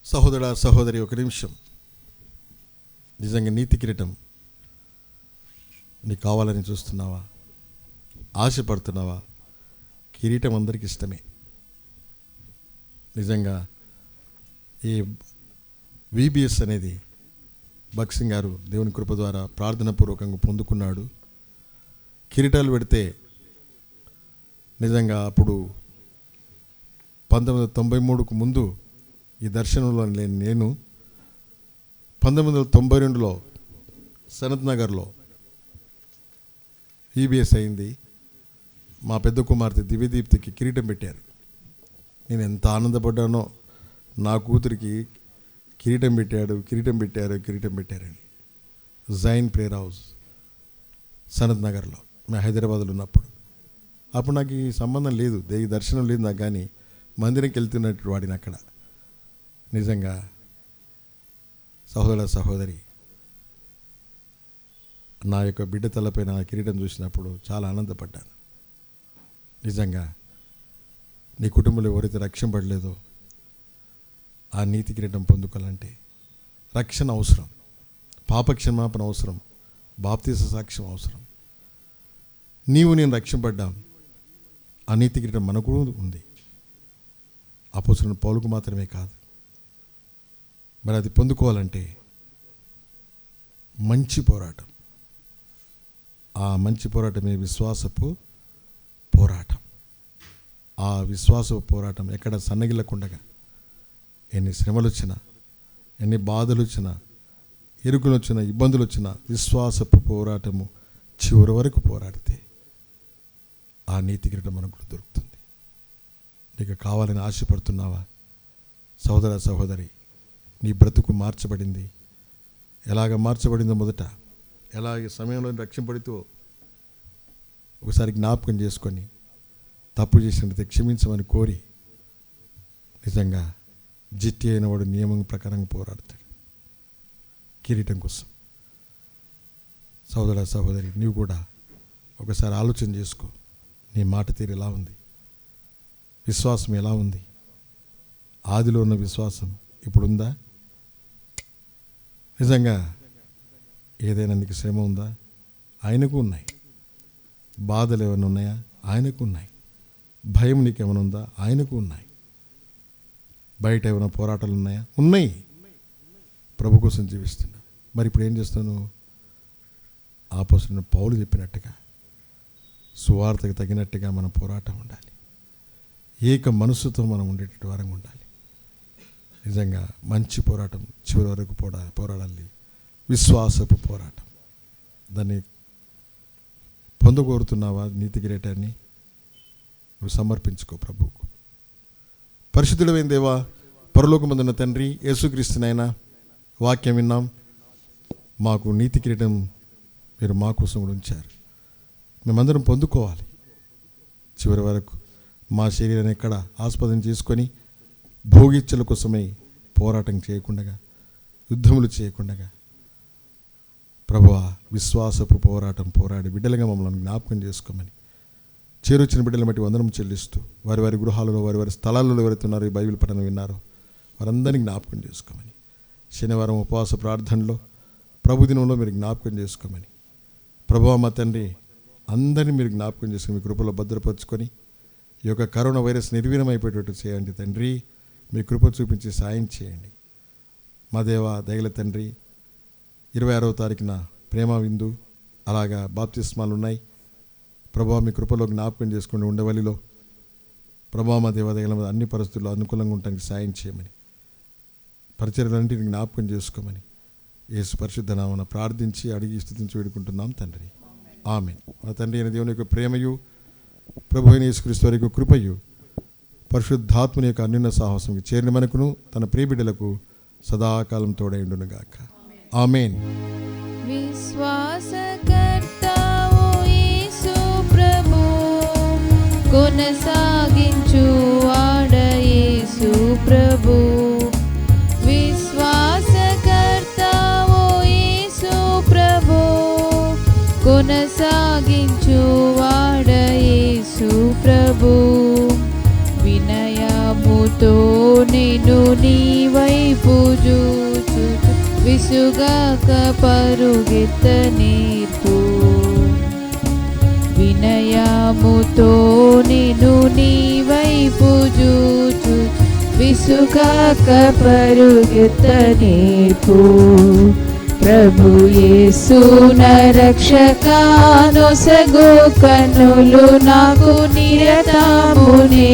సహోదరా సహోదరి, ఒక నిమిషం. నిజంగా నీతి కిరీటం నీకు కావాలని చూస్తున్నావా? ఆశపడుతున్నావా? కిరీటం అందరికి ఇష్టమే. నిజంగా ఈ విబిఎస్ అనేది భగత్ సింగ్ గారు దేవుని కృప ద్వారా ప్రార్థనాపూర్వకంగా పొందుకున్నాడు. కిరీటాలు పెడితే నిజంగా అప్పుడు 1993కు ముందు ఈ దర్శనంలో నేను 1992లో సనత్ నగర్లో ఈబీఎస్ అయింది. మా పెద్ద కుమార్తె దివ్యదీప్తికి కిరీటం పెట్టారు. నేను ఎంత ఆనందపడ్డానో, నా కూతురికి కిరీటం పెట్టారని. జైన్ ప్రేయర్ హౌస్ సనత్ నగర్లో మేము హైదరాబాద్లో ఉన్నప్పుడు. అప్పుడు నాకు ఈ సంబంధం లేదు, దర్శనం లేదు నాకు, కానీ మందిరంకి వెళ్తున్నట్టు వాడిని అక్కడ. నిజంగా సహోదర సహోదరి, నా యొక్క బిడ్డ తలపైన నా కిరీటం చూసినప్పుడు చాలా ఆనందపడ్డాను. నిజంగా నీ కుటుంబంలో ఎవరైతే రక్షింపడలేదో ఆ నీతి కిరీటం పొందుకోవాలంటే రక్షణ అవసరం, పాపక్షమాపణ అవసరం, బాప్తీస సాక్ష్యం అవసరం. నీవు నేను రక్షింపడ్డాం, ఆ నీతి కిరీటం మనకు ఉంది. అపోస్తలుడైన పౌలుకు మాత్రమే కాదు. మరి అది పొందుకోవాలంటే మంచి పోరాటం. ఆ మంచి పోరాటమే విశ్వాసపు పోరాటం. ఆ విశ్వాసపు పోరాటం ఎక్కడ సన్నగిల్లకుండగా, ఎన్ని శ్రమలు వచ్చినా, ఎన్ని బాధలు వచ్చినా, ఇరుకులు వచ్చినా, ఇబ్బందులు వచ్చినా, విశ్వాసపు పోరాటము చివరి వరకు పోరాడితే ఆ నీతి కిరీటం మనకు దొరుకుతుంది. నీకు కావాలని ఆశపడుతున్నావా? సహోదర సహోదరి, నీ బ్రతుకు మార్చబడింది. ఎలాగ మార్చబడిందో మొదట, ఎలాగ సమయంలో రక్షింపడితో ఒకసారి జ్ఞాపకం చేసుకొని తప్పు చేసినట్లయితే క్షమించమని కోరి, నిజంగా జిట్టి అయిన వాడు నియమం ప్రకారంగా పోరాడతాడు కిరీటం కోసం. సహోదర సహోదరి, నీవు కూడా ఒకసారి ఆలోచన చేసుకో. నీ మాట తీరు ఎలా ఉంది? విశ్వాసం ఎలా ఉంది? ఆదిలో ఉన్న విశ్వాసం ఇప్పుడు ఉందా? నిజంగా ఏదైనా నీకు శ్రమ ఉందా? ఆయనకు ఉన్నాయి. బాధలు ఏమైనా ఉన్నాయా? ఆయనకు ఉన్నాయి. భయం నీకేమైనా ఉందా? ఆయనకు ఉన్నాయి. బయట ఏమైనా పోరాటాలు ఉన్నాయా? ఉన్నాయి. ప్రభు కోసం జీవిస్తున్నా. మరి ఇప్పుడు ఏం చేస్తాను? అపోస్తలుడైన పౌలు చెప్పినట్టుగా సువార్తకు తగినట్టుగా మన పోరాటం ఉండాలి. ఏక మనసుతో మనం ఉండేటట్టు వారంగా ఉండాలి. నిజంగా మంచి పోరాటం చివరి వరకు పోరాడాలి. విశ్వాసపు పోరాటం. దాన్ని పొందగోరుతున్నావా? నీతి కిరీటాన్ని నువ్వు సమర్పించుకో ప్రభువుకు. పరిశుద్ధుడైన దేవా, పరలోకమందున్న తండ్రి, యేసుక్రీస్తునైనా వాక్యం విన్నాం. మాకు నీతి కిరీటం మీరు మా కోసం కూడా ఉంచారు. మేమందరం పొందుకోవాలి. చివరి వరకు మా శరీరాన్ని ఎక్కడ ఆస్పదం చేసుకొని భోగిచ్చల కోసమై పోరాటం చేయకుండా, యుద్ధములు చేయకుండా, ప్రభువా విశ్వాసపు పోరాటం పోరాడి బిడ్డలుగా మమ్మల్ని జ్ఞాపకం చేసుకోమని, చేరొచ్చిన బిడ్డల బట్టి వందనం చెల్లిస్తూ, వారి వారి గృహాలలో, వారి వారి స్థలాలలో ఎవరైతే ఉన్నారో, ఈ బైబిల్ పఠనం విన్నారో వారందరినీ జ్ఞాపకం చేసుకోమని, శనివారం ఉపవాస ప్రార్థనలో, ప్రభుదినంలో మీరు జ్ఞాపకం చేసుకోమని, ప్రభువా మా తండ్రి అందరినీ మీరు జ్ఞాపకం చేసుకుని మీ కృపలో భద్రపరుచుకొని ఈ యొక్క కరోనా వైరస్ నిర్వీర్యమైపోయేటట్టు చేయండి తండ్రి. మీ కృప చూపించి సాయం చేయండి మా దేవా. దయగల తండ్రి, 26వ తారీఖున ప్రేమ విందు, అలాగా బాప్తిస్మాలు ఉన్నాయి. ప్రభావ మీ కృపలో జ్ఞాపకం చేసుకోండి. ఉండవల్లిలో ప్రభావ మా దేవ దయగల అన్ని పరిస్థితుల్లో అనుకూలంగా ఉండడానికి సాయం చేయమని, పరిచర్యలన్నింటినీ జ్ఞాపకం చేసుకోమని యేసు పరిశుద్ధ నామమున ప్రార్థించి అడిగి స్తుతించి వేడుకుంటున్నాం తండ్రి. ఆమేన్. మన తండ్రి అయిన దేవుని యొక్క ప్రేమయు, ప్రభు అయిన యేసుక్రీస్తు వారి యొక్క కృపయు, పరిశుద్ధాత్మని యొక్క అన్యోన్య సాహసం చేరిన మనకును తన ప్రియబిడ్డలకు సదాకాలం తోడై ఉండునుగాక. ఆమేన్. విశ్వాసకర్తావు యేసు ప్రభు, కొనసాగించు వాడ యేసు ప్రభు. విశ్వాసకర్తావు యేసు ప్రభు, కొనసాగించు వాడ యేసు ప్రభు. వినయముతో నేను నీ వైపు చూచు, విసుగాక పరుగెత్త నేర్పు. వినయముతో నేను నీ వైపు చూచు, విసుగాక పరుగెత్త నేర్పు. ప్రభు యేసు నా రక్షక, నొసగు కన్నులు నాకు నిరతమునే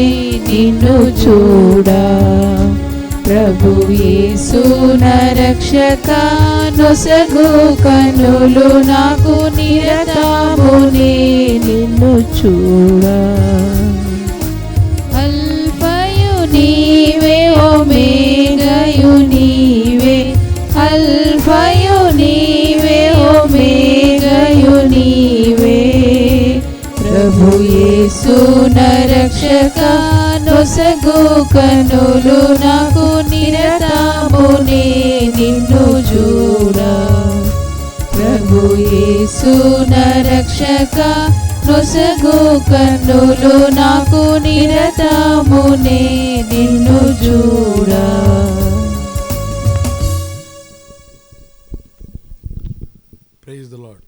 నిన్ను చూడా. ప్రభు యేసు నా రక్షక, నొసగు కన్నులు నాకు నిరతమునే నిన్ను చూడా. అల్ఫయు నీవే, ఒమేగయు నీవే, అల్ఫయు నీవే, నొసగు కన్నులు నాకు నిరతమునే నిన్ను చూడ. ప్రభు యేసు నా రక్షక నొసగు కన్నులు నాకు నిరతమునే నిన్ను చూడ. Praise the lord.